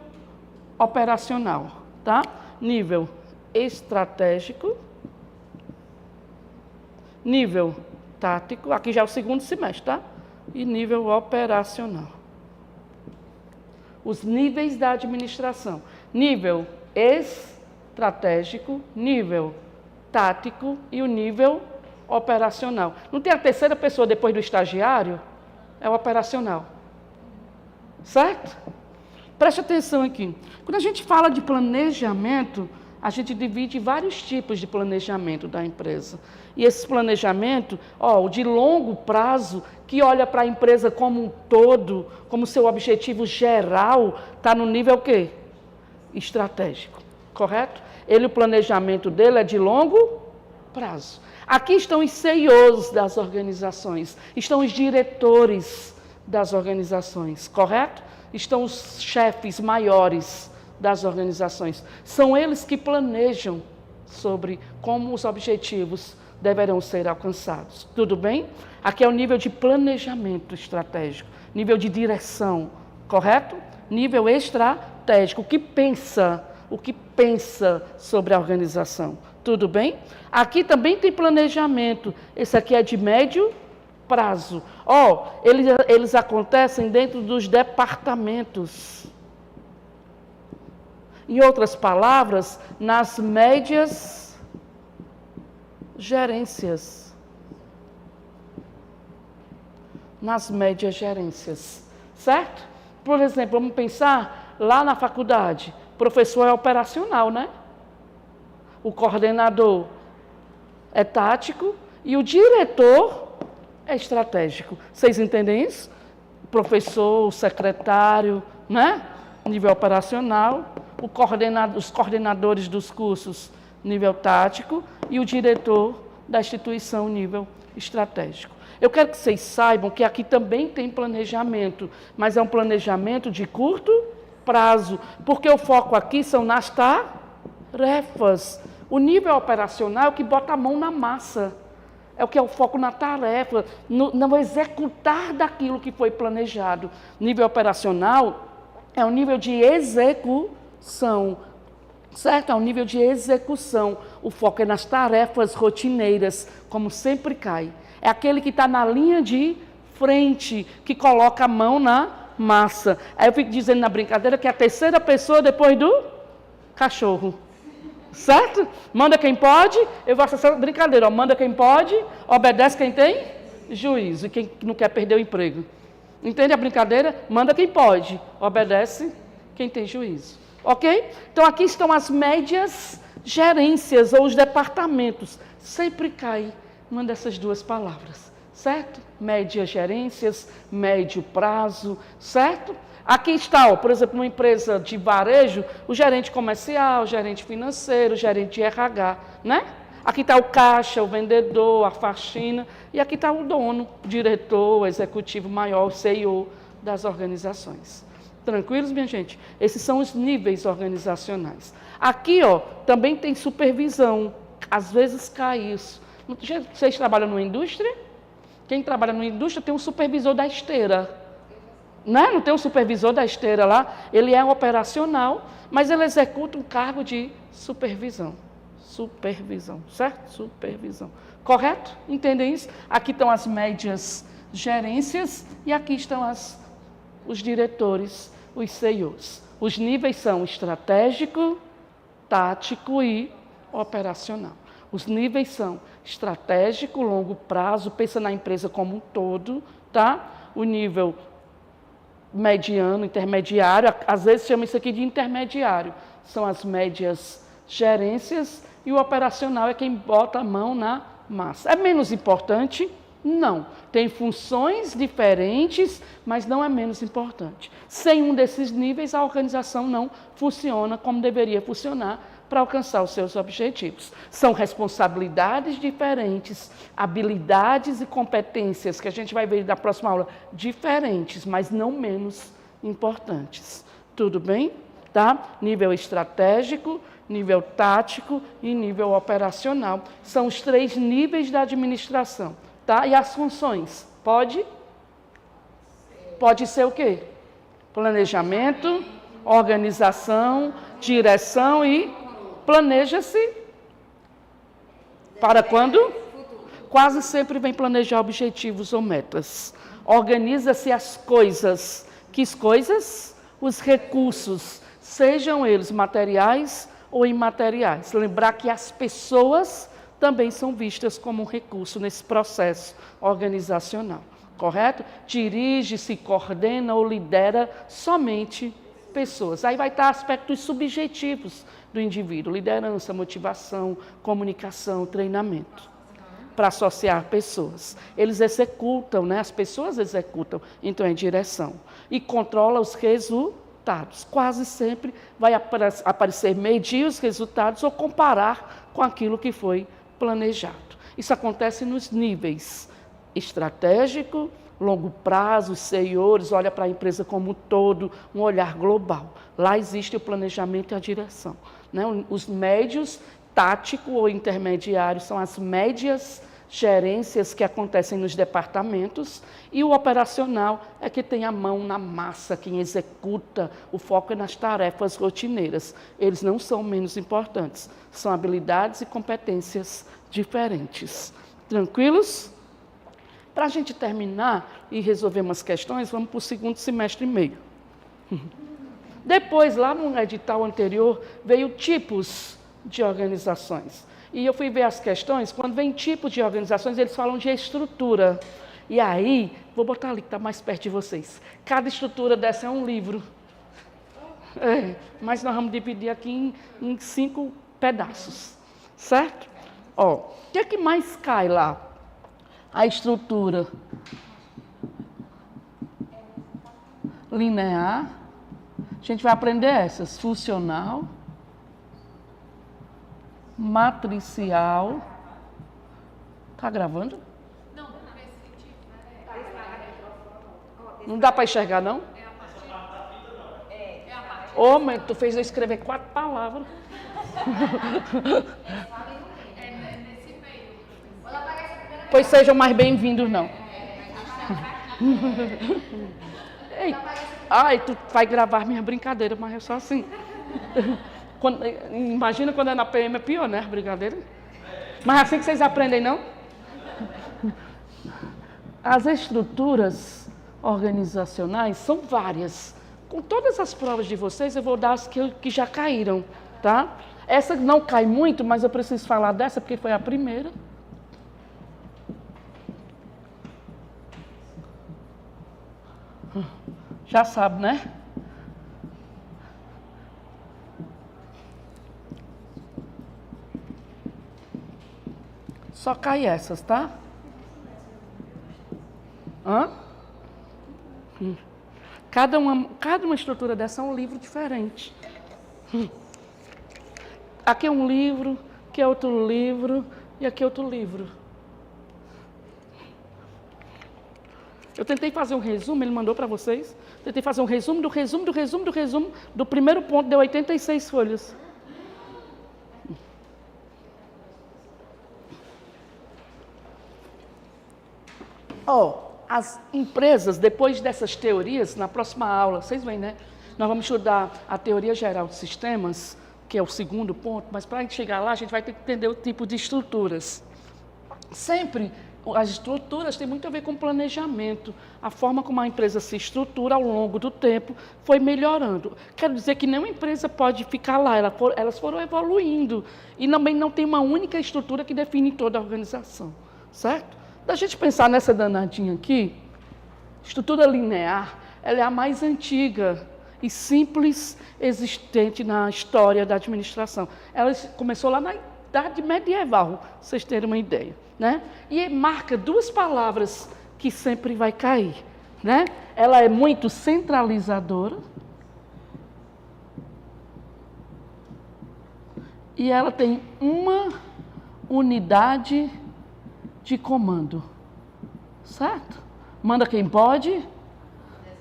operacional, tá? Nível estratégico, nível tático, aqui já é o segundo semestre, tá? E nível operacional. Os níveis da administração. Nível estratégico, nível tático e o nível operacional. Não tem a terceira pessoa depois do estagiário? É o operacional. Certo? Preste atenção aqui. Quando a gente fala de planejamento, a gente divide vários tipos de planejamento da empresa. E esse planejamento, o de longo prazo, que olha para a empresa como um todo, como seu objetivo geral, está no nível o quê? Estratégico. Correto? O planejamento dele é de longo prazo. Aqui estão os CEOs das organizações, estão os diretores das organizações, correto? Estão os chefes maiores das organizações. São eles que planejam sobre como os objetivos deverão ser alcançados. Tudo bem? Aqui é o nível de planejamento estratégico, nível de direção, correto? Nível estratégico, o que pensa sobre a organização. Tudo bem? Aqui também tem planejamento. Esse aqui é de médio prazo. Eles acontecem dentro dos departamentos. Em outras palavras, nas médias gerências. Nas médias gerências. Certo? Por exemplo, vamos pensar lá na faculdade. O professor é operacional, né? O coordenador é tático e o diretor é estratégico. Vocês entendem isso? O professor, o secretário, né? Nível operacional, os coordenadores dos cursos, nível tático, e o diretor da instituição, nível estratégico. Eu quero que vocês saibam que aqui também tem planejamento, mas é um planejamento de curto prazo, porque o foco aqui são nas tarefas. O nível operacional é o que bota a mão na massa. é o que é o foco na tarefa, no executar daquilo que foi planejado. Nível operacional é o nível de execução, certo? É o nível de execução. O foco é nas tarefas rotineiras, como sempre cai. É aquele que está na linha de frente, que coloca a mão na massa. Aí eu fico dizendo na brincadeira que é a terceira pessoa depois do cachorro. Certo? Manda quem pode, eu faço essa brincadeira. Ó, manda quem pode, obedece quem tem juízo. E quem não quer perder o emprego. Entende a brincadeira? Manda quem pode, obedece quem tem juízo. Ok? Então aqui estão as médias gerências ou os departamentos. Sempre cai uma dessas duas palavras. Certo? Médias gerências, médio prazo, certo? Aqui está, ó, por exemplo, uma empresa de varejo, o gerente comercial, o gerente financeiro, o gerente de RH, né? Aqui está o caixa, o vendedor, a faxina, e aqui está o dono, o diretor, o executivo maior, o CEO das organizações. Tranquilos, minha gente? Esses são os níveis organizacionais. Aqui, ó, também tem supervisão. Às vezes cai isso. Vocês trabalham numa indústria? Quem trabalha numa indústria tem um supervisor da esteira. Não tem um supervisor da esteira lá, ele é operacional, mas ele executa um cargo de supervisão. Supervisão, certo? Supervisão. Correto? Entendem isso? Aqui estão as médias gerências e aqui estão os diretores, os CEOs. Os níveis são estratégico, tático e operacional. Os níveis são estratégico, longo prazo, pensa na empresa como um todo, tá? O nível mediano, intermediário, às vezes chama isso aqui de intermediário, são as médias gerências, e o operacional é quem bota a mão na massa. É menos importante? Não. Tem funções diferentes, mas não é menos importante. Sem um desses níveis, a organização não funciona como deveria funcionar para alcançar os seus objetivos. São responsabilidades diferentes, habilidades e competências, que a gente vai ver na próxima aula, diferentes, mas não menos importantes. Tudo bem? Tá? Nível estratégico, nível tático e nível operacional. São os 3 níveis da administração. Tá? E as funções? Pode ser o quê? Planejamento, organização, direção e planeja-se para quando? Quase sempre vem planejar objetivos ou metas. Organiza-se as coisas. Que coisas? Os recursos, sejam eles materiais ou imateriais. Lembrar que as pessoas também são vistas como um recurso nesse processo organizacional. Correto? Dirige-se, coordena ou lidera somente pessoas. Aí vai estar aspectos subjetivos do indivíduo, liderança, motivação, comunicação, treinamento, para associar pessoas. Eles executam, né? As pessoas executam, então é direção. E controla os resultados. Quase sempre vai aparecer medir os resultados ou comparar com aquilo que foi planejado. Isso acontece nos níveis estratégico, longo prazo, os CEOs, olha para a empresa como um todo, um olhar global. Lá existe o planejamento e a direção. Né? Os médios, tático ou intermediário, são as médias gerências que acontecem nos departamentos, e o operacional é que tem a mão na massa, quem executa, o foco é nas tarefas rotineiras. Eles não são menos importantes, são habilidades e competências diferentes. Tranquilos? Para a gente terminar e resolver umas questões, vamos para o 2º semestre e meio. Depois, lá no edital anterior, veio tipos de organizações. E eu fui ver as questões, quando vem tipos de organizações, eles falam de estrutura. E aí, vou botar ali que está mais perto de vocês. Cada estrutura dessa é um livro. Mas nós vamos dividir aqui em 5 pedaços. Certo? Ó, o que é que mais cai lá? A estrutura linear. A gente vai aprender essas. Funcional. Matricial. Tá gravando? Não, não dá para enxergar, não? Ô, mãe, tu fez eu escrever 4 palavras. É nesse meio. Vou lá pagar essa primeira Pois sejam mais bem-vindos, não. Ei, ai, tu vai gravar minha brincadeira, mas é só assim. Imagina quando é na PM, é pior, né, as brincadeiras? Mas é assim que vocês aprendem, não? As estruturas organizacionais são várias. Com todas as provas de vocês, eu vou dar as que já caíram, tá? Essa não cai muito, mas eu preciso falar dessa porque foi a primeira. Já sabe, né? Só cai essas, tá? Hã? Cada uma estrutura dessa é um livro diferente. Aqui é um livro, aqui é outro livro e aqui é outro livro. Eu tentei fazer um resumo, ele mandou para vocês. Tentei fazer um resumo do primeiro ponto, deu 86 folhas. As empresas, depois dessas teorias, na próxima aula, vocês veem, né? Nós vamos estudar a teoria geral de sistemas, que é o segundo ponto, mas para a gente chegar lá, a gente vai ter que entender o tipo de estruturas. Sempre, as estruturas têm muito a ver com planejamento. A forma como a empresa se estrutura ao longo do tempo foi melhorando. Quero dizer que nenhuma empresa pode ficar lá, elas foram evoluindo. E também não tem uma única estrutura que define toda a organização, certo? Da gente pensar nessa danadinha aqui, estrutura linear, ela é a mais antiga e simples existente na história da administração. Ela começou lá na Idade Medieval, para vocês terem uma ideia, né? E marca duas palavras que sempre vai cair, né? Ela é muito centralizadora e ela tem uma unidade de comando, certo? Manda quem pode,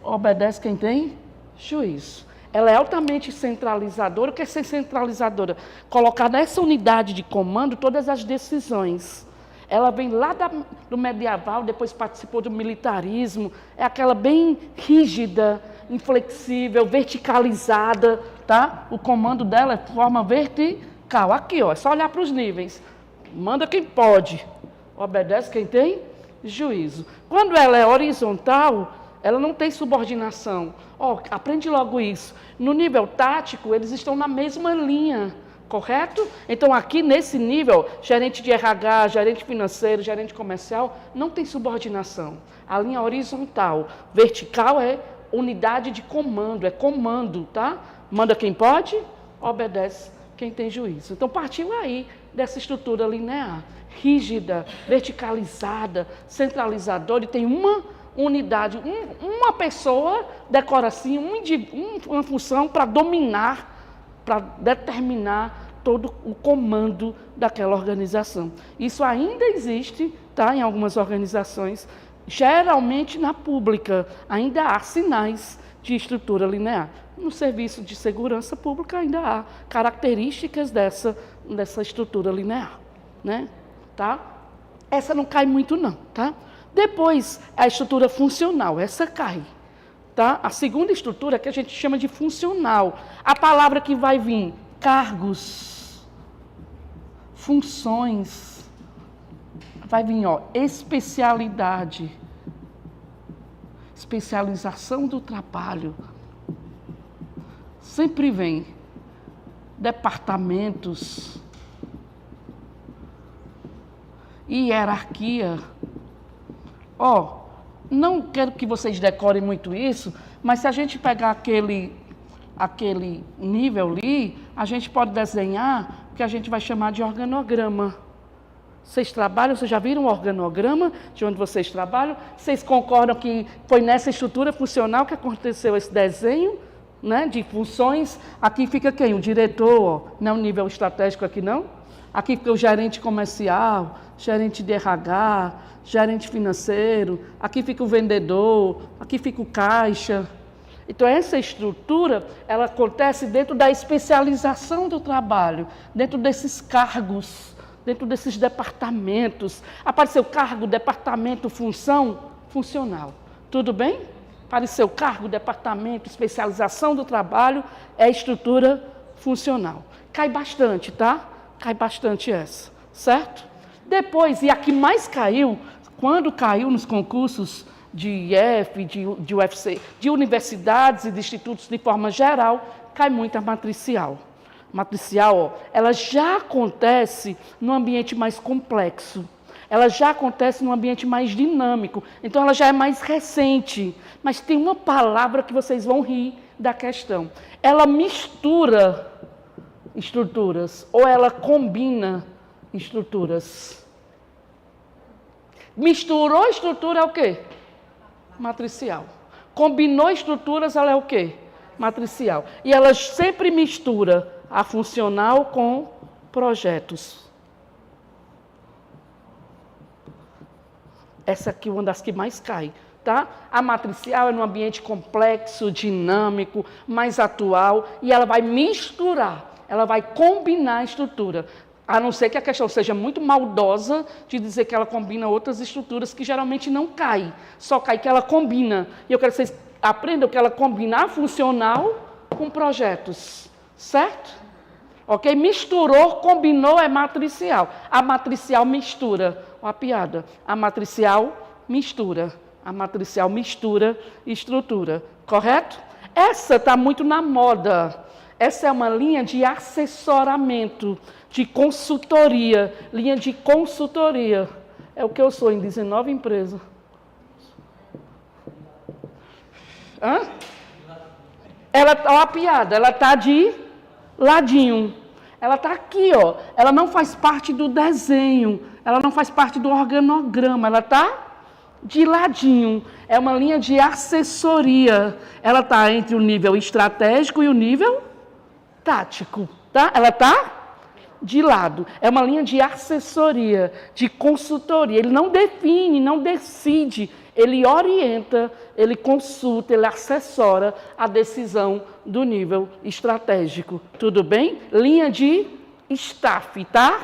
obedece quem tem juízo. Ela é altamente centralizadora. O que é ser centralizadora? Colocar nessa unidade de comando todas as decisões. Ela vem lá do medieval, depois participou do militarismo, é aquela bem rígida, inflexível, verticalizada, tá? O comando dela é de forma vertical. Aqui, ó, é só olhar para os níveis. Manda quem pode, obedece quem tem juízo. Quando ela é horizontal, ela não tem subordinação. Aprende logo isso. No nível tático, eles estão na mesma linha, correto? Então, aqui nesse nível, gerente de RH, gerente financeiro, gerente comercial, não tem subordinação. A linha horizontal. Vertical é unidade de comando, é comando, tá? Manda quem pode, obedece quem tem juízo. Então, partiu aí dessa estrutura linear, rígida, verticalizada, centralizadora, e tem uma unidade, uma pessoa decora assim, uma função para dominar, para determinar todo o comando daquela organização. Isso ainda existe, tá, em algumas organizações, geralmente na pública, ainda há sinais de estrutura linear. No serviço de segurança pública ainda há características dessa estrutura linear, né? Tá? Essa não cai muito não, tá? Depois, a estrutura funcional, essa cai, tá? A segunda estrutura que a gente chama de funcional. A palavra que vai vir, cargos, funções, vai vir, especialidade, especialização do trabalho. Sempre vem departamentos, hierarquia. Não quero que vocês decorem muito isso, mas se a gente pegar aquele nível ali, a gente pode desenhar o que a gente vai chamar de organograma. Vocês trabalham, vocês já viram o organograma de onde vocês trabalham? Vocês concordam que foi nessa estrutura funcional que aconteceu esse desenho, né, de funções? Aqui fica quem? O diretor, não é um nível estratégico aqui não? Aqui fica o gerente comercial, gerente de RH, gerente financeiro, aqui fica o vendedor, aqui fica o caixa. Então, essa estrutura, ela acontece dentro da especialização do trabalho, dentro desses cargos, dentro desses departamentos. Apareceu cargo, departamento, função, funcional. Tudo bem? Apareceu cargo, departamento, especialização do trabalho, é estrutura funcional. Cai bastante, tá? Cai bastante essa, certo? Depois, e a que mais caiu, quando caiu nos concursos de IF, de UFC, de universidades e de institutos de forma geral, cai muito a matricial. Matricial, ó, ela já acontece num ambiente mais complexo. Ela já acontece num ambiente mais dinâmico. Então, ela já é mais recente. Mas tem uma palavra que vocês vão rir da questão. Ela mistura estruturas ou ela combina estruturas. Misturou estrutura é o quê? Matricial. Combinou estruturas, ela é o quê? Matricial. E ela sempre mistura a funcional com projetos. Essa aqui é uma das que mais cai, tá? A matricial é num ambiente complexo, dinâmico, mais atual, e ela vai misturar, ela vai combinar a estrutura. A não ser que a questão seja muito maldosa de dizer que ela combina outras estruturas que geralmente não cai, só cai que ela combina. E eu quero que vocês aprendam que ela combina a funcional com projetos, certo? Ok? Misturou, combinou, é matricial. A matricial mistura. Ó, a piada. A matricial mistura. A matricial mistura estrutura. Correto? Essa está muito na moda. Essa é uma linha de assessoramento, de consultoria. Linha de consultoria. É o que eu sou em 19 empresas. Hã? Ela, ó, a piada. Ela está de ladinho. Ela está aqui, ó. Ela não faz parte do desenho. Ela não faz parte do organograma. Ela está de ladinho. É uma linha de assessoria. Ela está entre o nível estratégico e o nível tático. Tá? Ela está de lado. É uma linha de assessoria, de consultoria. Ele não define, não decide. Ele orienta, ele consulta, ele assessora a decisão do nível estratégico. Tudo bem? Linha de staff, tá?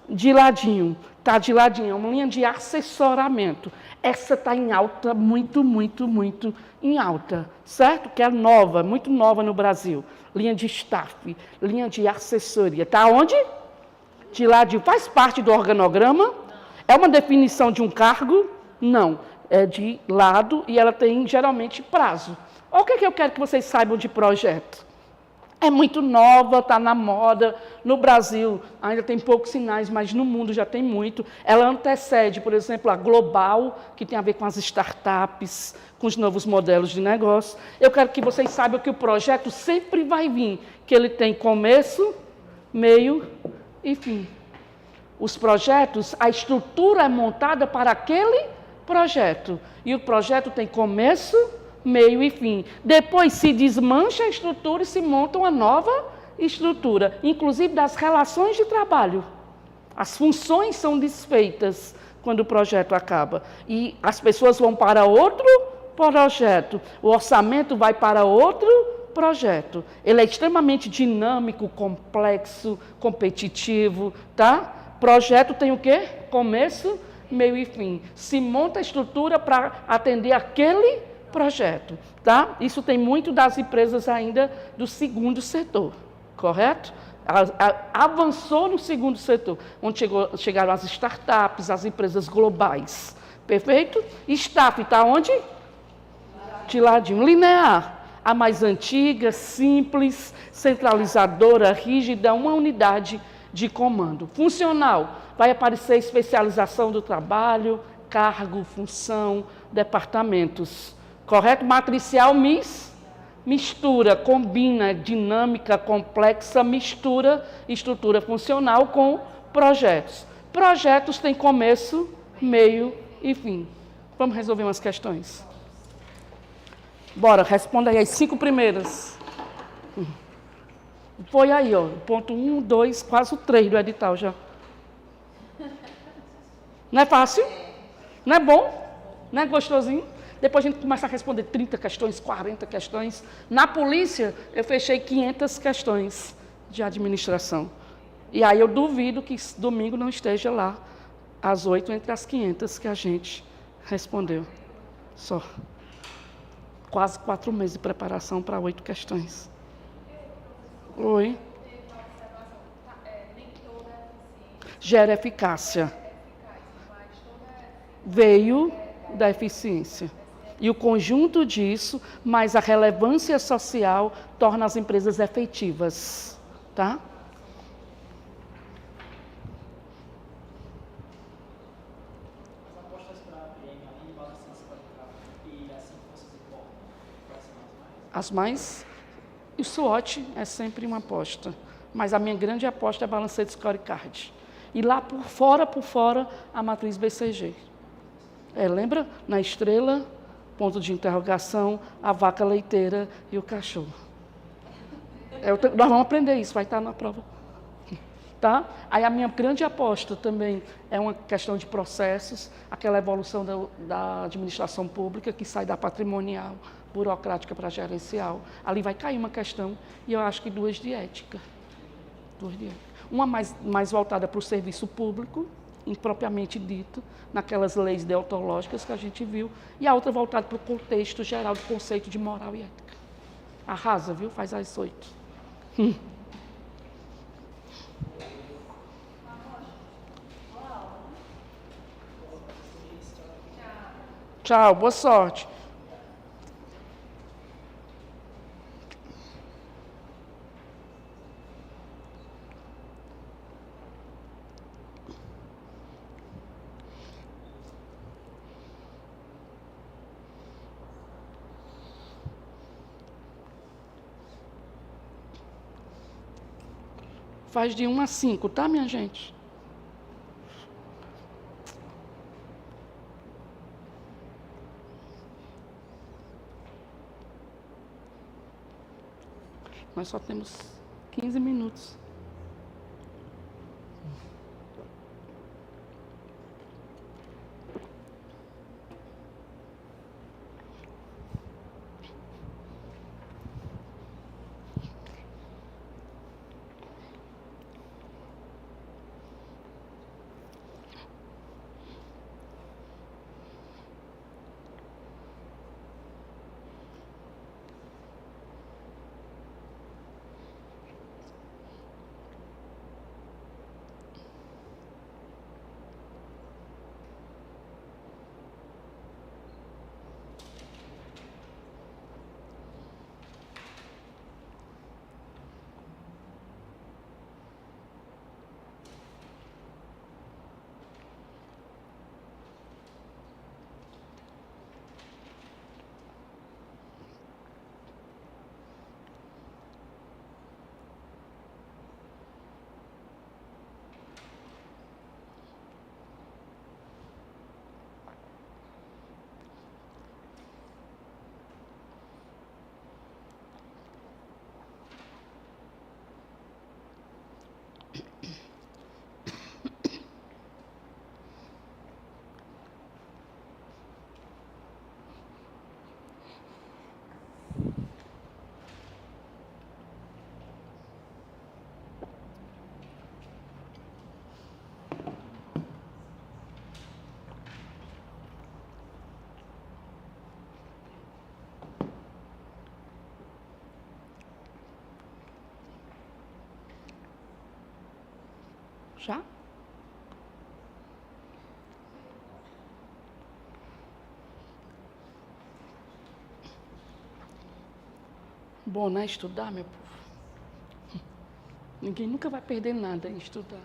De ladinho. Tá de ladinho. É uma linha de assessoramento. Essa está em alta, muito, muito, muito em alta. Certo? Que é nova, muito nova no Brasil. Linha de staff, linha de assessoria. Tá onde? De ladinho. Faz parte do organograma? É uma definição de um cargo? Não. É de lado e ela tem, geralmente, prazo. Olha o que eu quero que vocês saibam de projeto. É muito nova, está na moda. No Brasil ainda tem poucos sinais, mas no mundo já tem muito. Ela antecede, por exemplo, a Global, que tem a ver com as startups, com os novos modelos de negócio. Eu quero que vocês saibam que o projeto sempre vai vir, que ele tem começo, meio e fim. Os projetos, a estrutura é montada para aquele projeto. E o projeto tem começo, meio e fim. Depois se desmancha a estrutura e se monta uma nova estrutura, inclusive das relações de trabalho. As funções são desfeitas quando o projeto acaba. E as pessoas vão para outro projeto. O orçamento vai para outro projeto. Ele é extremamente dinâmico, complexo, competitivo, tá? Projeto tem o quê? Começo, meio e fim. Se monta a estrutura para atender aquele projeto, tá? Isso tem muito das empresas ainda do segundo setor, correto? Avançou no segundo setor, onde chegaram as startups, as empresas globais, perfeito? Staff está onde? De ladinho. Linear, a mais antiga, simples, centralizadora, rígida, uma unidade de comando. Funcional, vai aparecer especialização do trabalho, cargo, função, departamentos. Correto? Matricial, mistura, combina, dinâmica, complexa, mistura, estrutura funcional com projetos. Projetos têm começo, meio e fim. Vamos resolver umas questões. Bora, responda aí as 5 primeiras. Foi aí, ó, ponto 1, 2, quase o 3 do edital já. Não é fácil? Não é bom? Não é gostosinho? Depois a gente começa a responder 30 questões, 40 questões. Na polícia, eu fechei 500 questões de administração. E aí eu duvido que domingo não esteja lá às 8 entre as 500 que a gente respondeu. Só. Quase 4 meses de preparação para 8 questões. Oi. Gera eficácia. Veio da eficiência. E o conjunto disso, mais a relevância social, torna as empresas efetivas. Tá? As apostas para a PM, além de balançar e assim forças de corte, quais são as mais? As mais... O SWOT é sempre uma aposta. Mas a minha grande aposta é a Balanced Scorecard. E lá por fora, a matriz BCG. Lembra? Na estrela, ponto de interrogação, a vaca leiteira e o cachorro. Nós vamos aprender isso, vai estar na prova. Tá? Aí a minha grande aposta também é uma questão de processos, aquela evolução da administração pública que sai da patrimonial, burocrática para gerencial. Ali vai cair uma questão e eu acho que 2 de ética. 2 de ética. Uma mais voltada para o serviço público, impropriamente dito, naquelas leis deontológicas que a gente viu, e a outra voltada para o contexto geral do conceito de moral e ética. Arrasa, viu? Faz as 8. Tchau, boa sorte. Faz de 1 a 5, tá, minha gente? Nós só temos 15 minutos. Já? Bom, né? Estudar, meu povo. Ninguém nunca vai perder nada em estudar.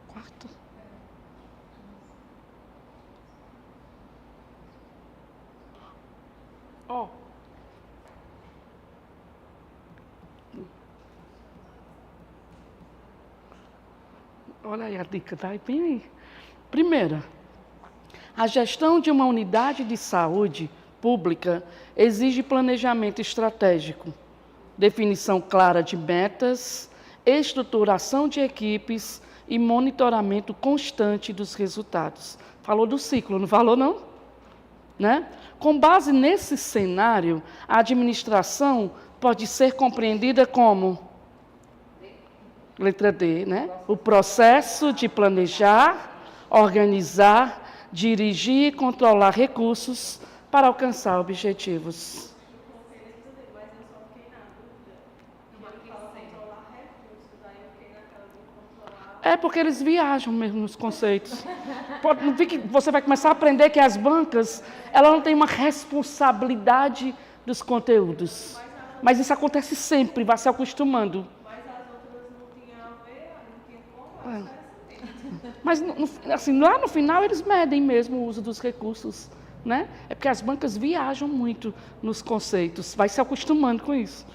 Quarto. Ó. Olha aí a dica, tá? Bem aí. Primeira, a gestão de uma unidade de saúde pública exige planejamento estratégico, definição clara de metas, estruturação de equipes e monitoramento constante dos resultados. Falou do ciclo, não falou não? Né? Com base nesse cenário, a administração pode ser compreendida como, letra D, né? O processo de planejar, organizar, dirigir e controlar recursos para alcançar objetivos. É porque eles viajam mesmo nos conceitos. Você vai começar a aprender que as bancas, elas não têm uma responsabilidade dos conteúdos. Mas isso acontece sempre, vai se acostumando. Mas as outras não tinham a ver, não tinha como. Mas assim, lá no final eles medem mesmo o uso dos recursos. Né? É porque as bancas viajam muito nos conceitos, vai se acostumando com isso.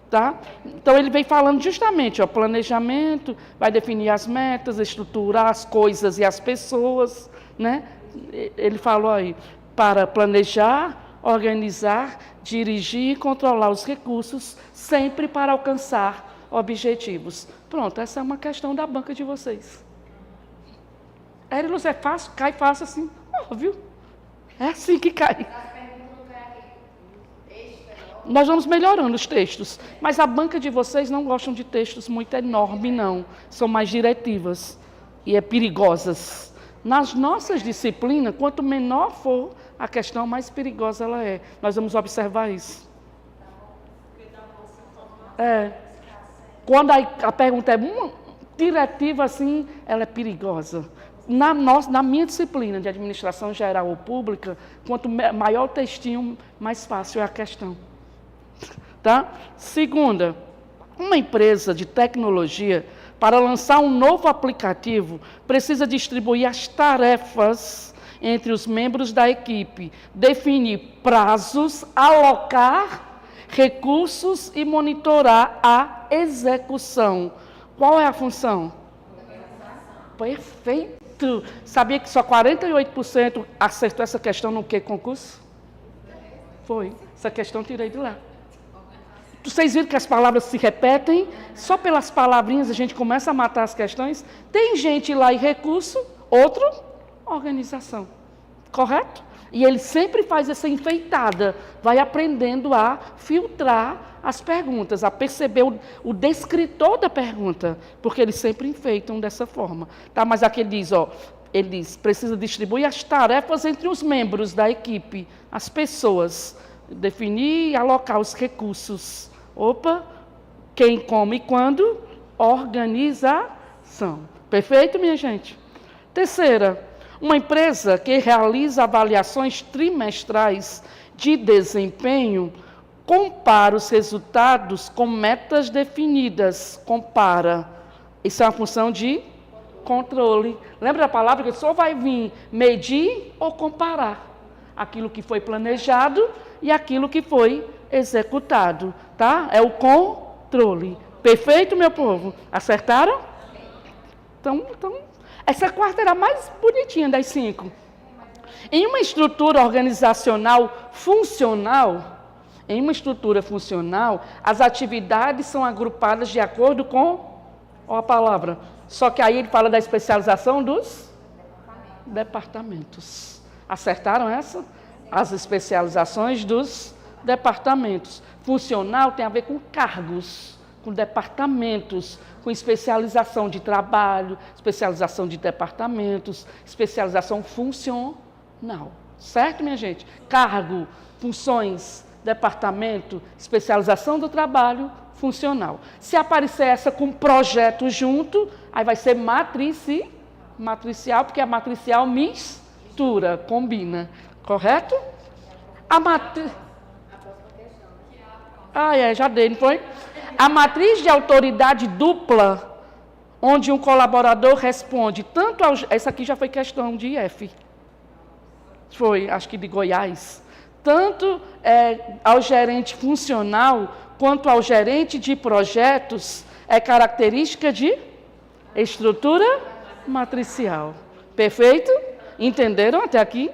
Tá? Então, ele vem falando justamente, ó, planejamento, vai definir as metas, estruturar as coisas e as pessoas. Né? Ele falou aí, para planejar, organizar, dirigir e controlar os recursos, sempre para alcançar objetivos. Pronto, essa é uma questão da banca de vocês. Érilos, é fácil, cai fácil assim, óbvio. É assim que cai. Nós vamos melhorando os textos, mas a banca de vocês não gostam de textos muito enormes, não. São mais diretivas e perigosas. Nas nossas disciplinas, quanto menor for a questão, mais perigosa ela é. Nós vamos observar isso. Quando a pergunta é diretiva assim, ela é perigosa. Na minha disciplina de administração geral ou pública, quanto maior o textinho, mais fácil é a questão. Tá? Segunda, uma empresa de tecnologia, para lançar um novo aplicativo, precisa distribuir as tarefas entre os membros da equipe, definir prazos, alocar recursos e monitorar a execução. Qual é a função? Perfeito! Sabia que só 48% acertou essa questão no que concurso? Foi. Essa questão eu tirei de lá. Vocês viram que as palavras se repetem? Só pelas palavrinhas a gente começa a matar as questões. Tem gente lá em recurso, outro, organização. Correto? E ele sempre faz essa enfeitada, vai aprendendo a filtrar as perguntas, a perceber o descritor da pergunta, porque eles sempre enfeitam dessa forma. Tá? Mas aqui ele diz, precisa distribuir as tarefas entre os membros da equipe, as pessoas, definir e alocar os recursos. Opa, quem, como e quando? Organização. Perfeito, minha gente? Terceira, uma empresa que realiza avaliações trimestrais de desempenho compara os resultados com metas definidas. Compara. Isso é uma função de controle. Lembra a palavra que só vai vir medir ou comparar aquilo que foi planejado e aquilo que foi executado. Tá? É o controle. Perfeito, meu povo? Acertaram? Então, essa quarta era a mais bonitinha das 5. Em uma estrutura organizacional funcional, as atividades são agrupadas de acordo com a palavra. Só que aí ele fala da especialização dos departamentos. Acertaram essa? As especializações dos departamentos. Funcional tem a ver com cargos, com departamentos, com especialização de trabalho, especialização de departamentos, especialização funcional. Certo, minha gente? Cargo, funções, departamento, especialização do trabalho, funcional. Se aparecer essa com projeto junto, aí vai ser matricial, porque a matricial mistura, combina. Correto? Já dei, não foi? A matriz de autoridade dupla, onde um colaborador responde tanto ao... Essa aqui já foi questão de IF. Foi, acho que de Goiás. Tanto ao gerente funcional, quanto ao gerente de projetos, é característica de estrutura matricial. Perfeito? Entenderam até aqui?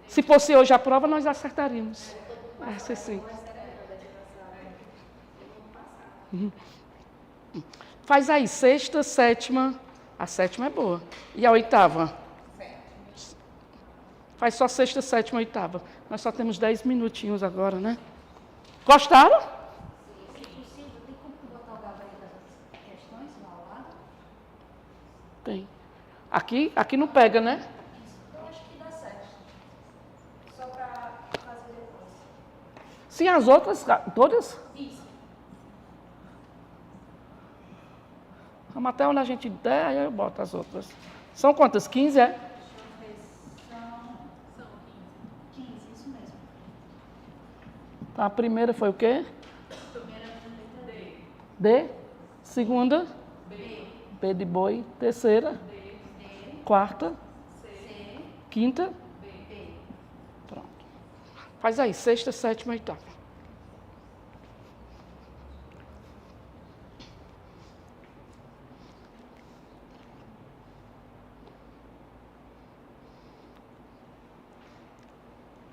Se fosse hoje a prova, nós acertaríamos. Essa sim. Faz aí, sexta, sétima. A sétima é boa. E a oitava? Faz só sexta, sétima, oitava. Nós só temos 10 minutinhos agora, né? Gostaram? Se possível, tem como botar o gabarito das questões lá ao lado? Tem. Aqui não pega, né? Eu acho que dá certo. Só para fazer depois. Sim, as outras, todas? Isso. Vamos até onde a gente der, aí eu boto as outras. São quantas? 15, é? São 15, isso mesmo. Então, a primeira foi o quê? Primeira letra D. Segunda? B. B de boi. Terceira? D. Quarta? C. Quinta? B. Pronto. Faz aí, sexta, sétima, oitava.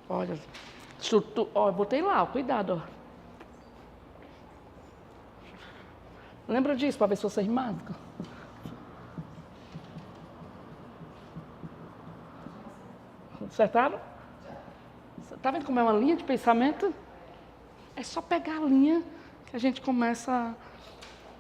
Olha, ó, eu botei lá, ó, cuidado, ó. Lembra disso, para ver se vocês marcam. Acertaram? Está vendo como é uma linha de pensamento? É só pegar a linha que a gente começa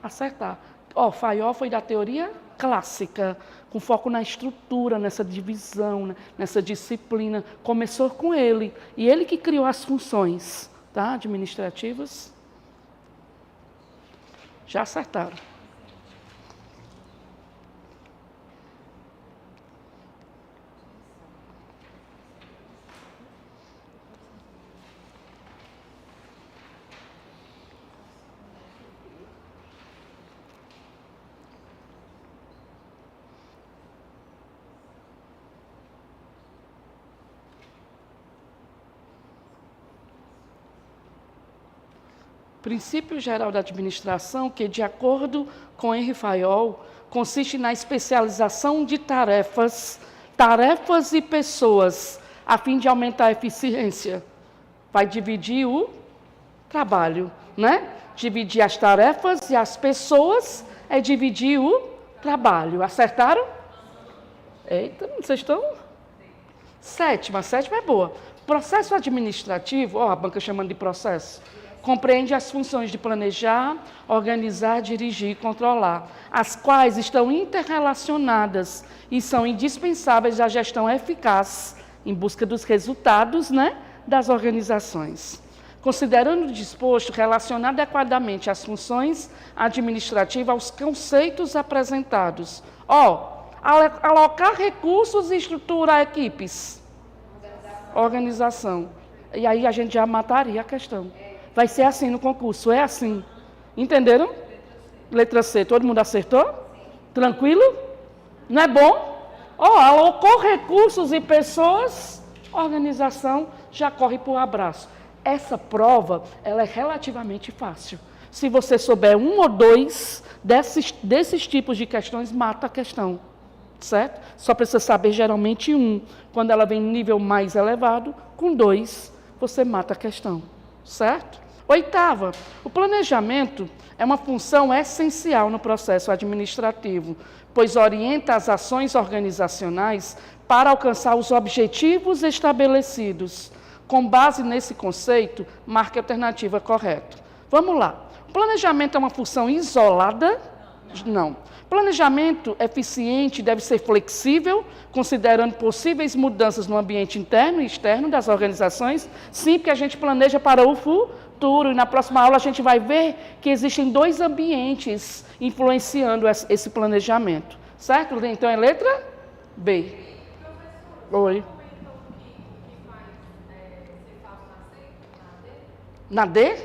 a acertar. Ó, Fayol foi da teoria clássica, com foco na estrutura, nessa divisão, né, nessa disciplina. Começou com ele. E ele que criou as funções, tá, administrativas. Já acertaram. Princípio geral da administração, que, de acordo com Henri Fayol, consiste na especialização de tarefas e pessoas, a fim de aumentar a eficiência. Vai dividir o trabalho, né? Dividir as tarefas e as pessoas é dividir o trabalho. Acertaram? Eita, vocês estão? Sétima é boa. Processo administrativo, ó, a banca chamando de processo. Compreende as funções de planejar, organizar, dirigir e controlar, as quais estão interrelacionadas e são indispensáveis à gestão eficaz em busca dos resultados, né, das organizações. Considerando o disposto, relacionar adequadamente as funções administrativas aos conceitos apresentados. Alocar recursos e estruturar equipes. Organização. E aí a gente já mataria a questão. Vai ser assim no concurso, é assim. Entenderam? Letra C, todo mundo acertou? Tranquilo? Não é bom? Alocou recursos e pessoas, organização já corre para o abraço. Essa prova, ela é relativamente fácil. Se você souber um ou dois desses tipos de questões, mata a questão. Certo? Só precisa saber geralmente um. Quando ela vem em nível mais elevado, com 2, você mata a questão. Certo? Oitava, o planejamento é uma função essencial no processo administrativo, pois orienta as ações organizacionais para alcançar os objetivos estabelecidos. Com base nesse conceito, marque a alternativa correta. Vamos lá. O planejamento é uma função isolada? Não. Planejamento eficiente deve ser flexível, considerando possíveis mudanças no ambiente interno e externo das organizações. Sim, porque a gente planeja para o futuro. E na próxima aula a gente vai ver que existem 2 ambientes influenciando esse planejamento. Certo? Então é letra B. Oi. Na D?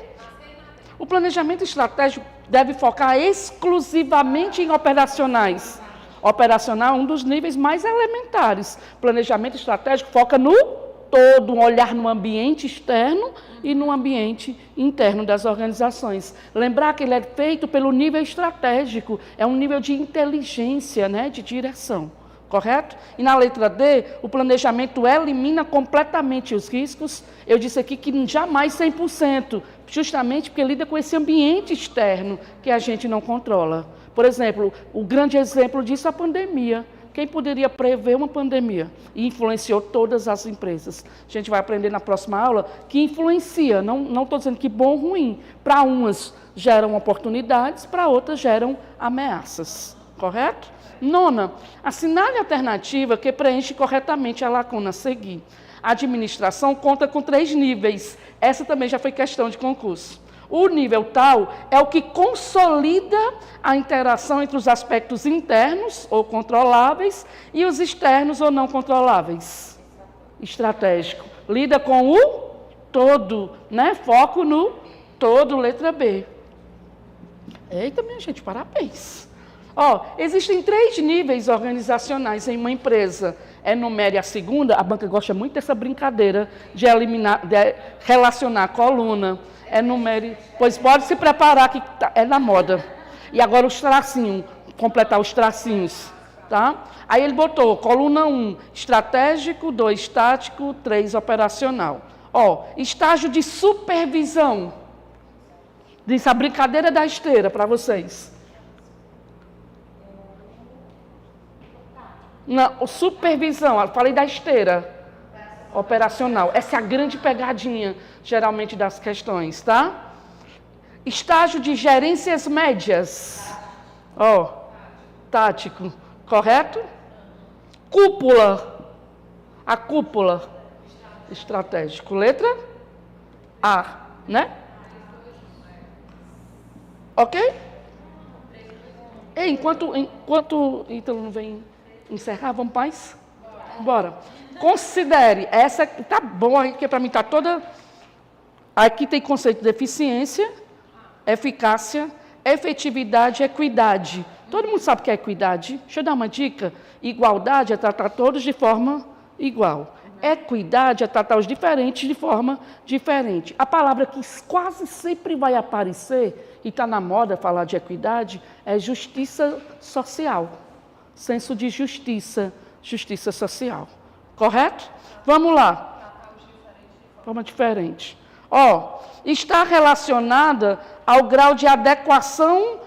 O planejamento estratégico deve focar exclusivamente em operacionais. Operacional é um dos níveis mais elementares. Planejamento estratégico foca no todo, um olhar no ambiente externo e no ambiente interno das organizações. Lembrar que ele é feito pelo nível estratégico, é um nível de inteligência, né, de direção. Correto? E na letra D, o planejamento elimina completamente os riscos. Eu disse aqui que jamais 100%, justamente porque lida com esse ambiente externo que a gente não controla. Por exemplo, o grande exemplo disso é a pandemia. Quem poderia prever uma pandemia? E influenciou todas as empresas. A gente vai aprender na próxima aula que influencia, não estou dizendo que bom ou ruim. Para umas geram oportunidades, para outras geram ameaças. Correto? Nona, assinale a alternativa que preenche corretamente a lacuna a seguir. A administração conta com 3 níveis. Essa também já foi questão de concurso. O nível tal é o que consolida a interação entre os aspectos internos ou controláveis e os externos ou não controláveis. Estratégico. Lida com o todo, né? Foco no todo, letra B. Eita, minha gente, parabéns. Existem 3 níveis organizacionais em uma empresa. Enumere a segunda, a banca gosta muito dessa brincadeira de relacionar a coluna. Enumere, pois pode se preparar que é na moda. E agora os tracinhos, completar os tracinhos, tá? Aí ele botou coluna 1, estratégico, 2, tático, 3, operacional. Estágio de supervisão. Disse a brincadeira da esteira para vocês. Não, supervisão, eu falei da esteira. Operacional. Essa é a grande pegadinha, geralmente, das questões, tá? Estágio de gerências médias. Tático. Correto? Cúpula. A cúpula. Estratégico. Letra A, né? Ok? Enquanto Ítalo não vem encerrar, vamos, paz? Bora. Considere, essa tá bom aí, que para mim está toda... Aqui tem conceito de eficiência, eficácia, efetividade e equidade. Todo mundo sabe o que é equidade? Deixa eu dar uma dica. Igualdade é tratar todos de forma igual. Equidade é tratar os diferentes de forma diferente. A palavra que quase sempre vai aparecer, e está na moda falar de equidade, é justiça social. Senso de justiça, justiça social. Correto? Vamos lá. Forma diferente. Está relacionada ao grau de adequação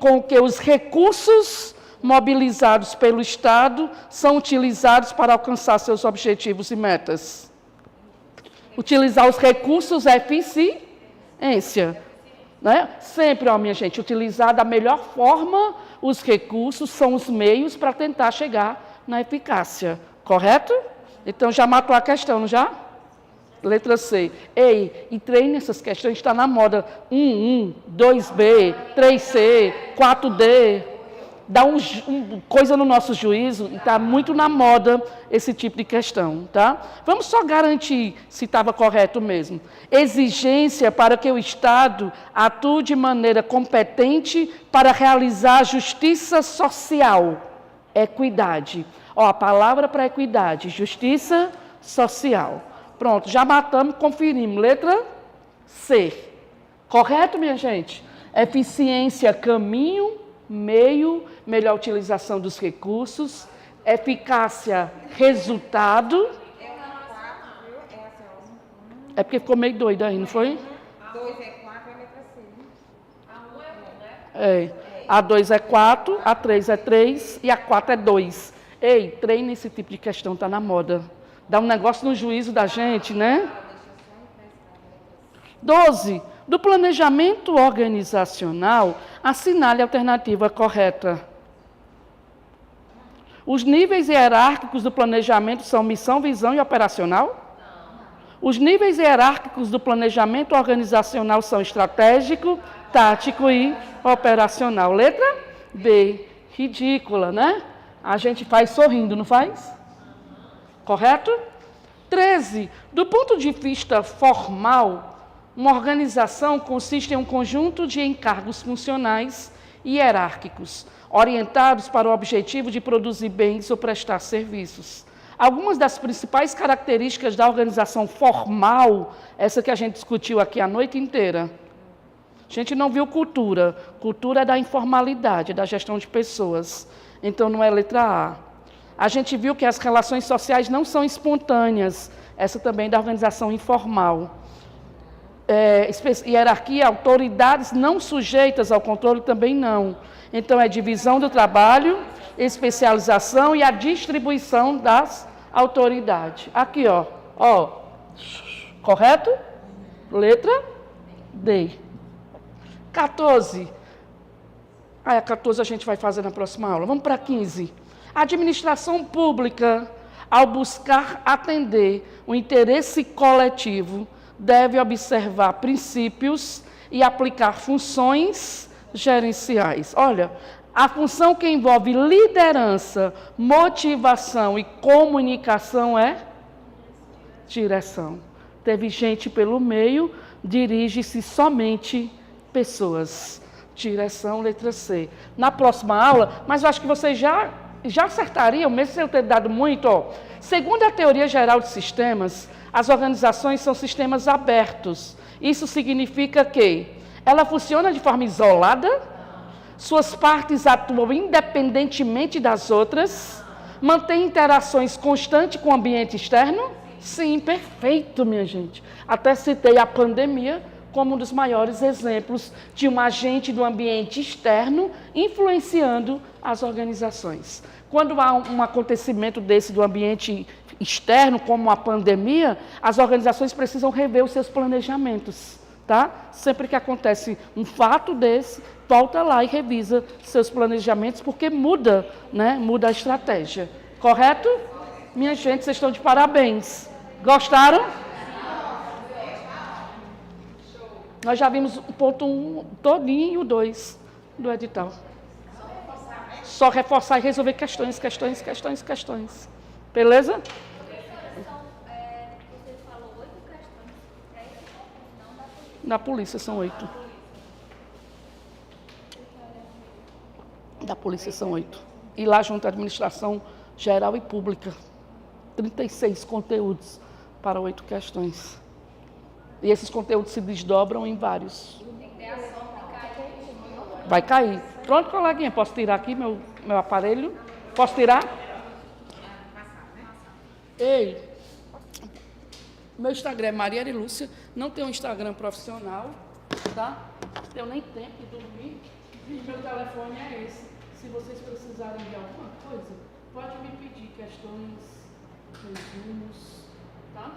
com que os recursos mobilizados pelo Estado são utilizados para alcançar seus objetivos e metas. Utilizar os recursos é eficiência. Né? Sempre, minha gente, utilizar da melhor forma os recursos são os meios para tentar chegar na eficácia. Correto? Então, já matou a questão, não já? Letra C. E treine essas questões, está na moda. 1, 2B, 3C, 4D. Dá coisa no nosso juízo, e está muito na moda esse tipo de questão, tá? Vamos só garantir se estava correto mesmo. Exigência para que o Estado atue de maneira competente para realizar justiça social. Equidade. A palavra para equidade, justiça social. Pronto, já matamos, conferimos. Letra C. Correto, minha gente? Eficiência, caminho, meio, melhor utilização dos recursos. Eficácia, resultado. É porque ficou meio doido aí, não foi? 2 é 4, é a letra C. A 1 é 1, né? A 2 é 4, a 3 é 3 e a 4 é 2. Treine esse tipo de questão, está na moda. Dá um negócio no juízo da gente, né? 12. Do planejamento organizacional, assinale a alternativa correta. Os níveis hierárquicos do planejamento são missão, visão e operacional? Não. Os níveis hierárquicos do planejamento organizacional são estratégico, tático e operacional. Letra B. Ridícula, né? A gente faz sorrindo, não faz? Correto? 13. Do ponto de vista formal, uma organização consiste em um conjunto de encargos funcionais e hierárquicos, orientados para o objetivo de produzir bens ou prestar serviços. Algumas das principais características da organização formal, essa que a gente discutiu aqui a noite inteira. A gente não viu cultura. Cultura é da informalidade, da gestão de pessoas. Então, não é letra A. A gente viu que as relações sociais não são espontâneas, essa também é da organização informal. Hierarquia, autoridades não sujeitas ao controle também não. Então, é divisão do trabalho, especialização e a distribuição das autoridades. Aqui, ó. Correto? Letra D. 14. 14 a gente vai fazer na próxima aula. Vamos para 15. A administração pública, ao buscar atender o interesse coletivo, deve observar princípios e aplicar funções gerenciais. Olha, a função que envolve liderança, motivação e comunicação é direção. Teve gente pelo meio, dirige-se somente pessoas. Direção, letra C. Na próxima aula, mas eu acho que vocês já acertariam, mesmo sem eu ter dado muito, segundo a teoria geral de sistemas, as organizações são sistemas abertos. Isso significa que ela funciona de forma isolada, suas partes atuam independentemente das outras, mantém interações constantes com o ambiente externo? Sim, perfeito, minha gente. Até citei a pandemia como um dos maiores exemplos de um agente do ambiente externo influenciando as organizações. Quando há um acontecimento desse do ambiente externo, como a pandemia, as organizações precisam rever os seus planejamentos, tá? Sempre que acontece um fato desse, volta lá e revisa seus planejamentos, porque muda, né? Muda a estratégia. Correto? Minha gente, vocês estão de parabéns. Gostaram? Nós já vimos o ponto 1 todinho e o 2 do edital. Só reforçar e resolver questões. Beleza? Você falou 8 questões para esse concurso, não da polícia. Da polícia são 8. Da polícia são 8. E lá junto à administração geral e pública. 36 conteúdos para 8 questões. E esses conteúdos se desdobram em vários. Vai cair. Pronto, coleguinha, posso tirar aqui meu aparelho? Posso tirar? Ei, meu Instagram é Marielle Lúcia, não tenho um Instagram profissional, tá? Eu nem tempo de dormir. E meu telefone é esse. Se vocês precisarem de alguma coisa, pode me pedir questões, resumos, tá?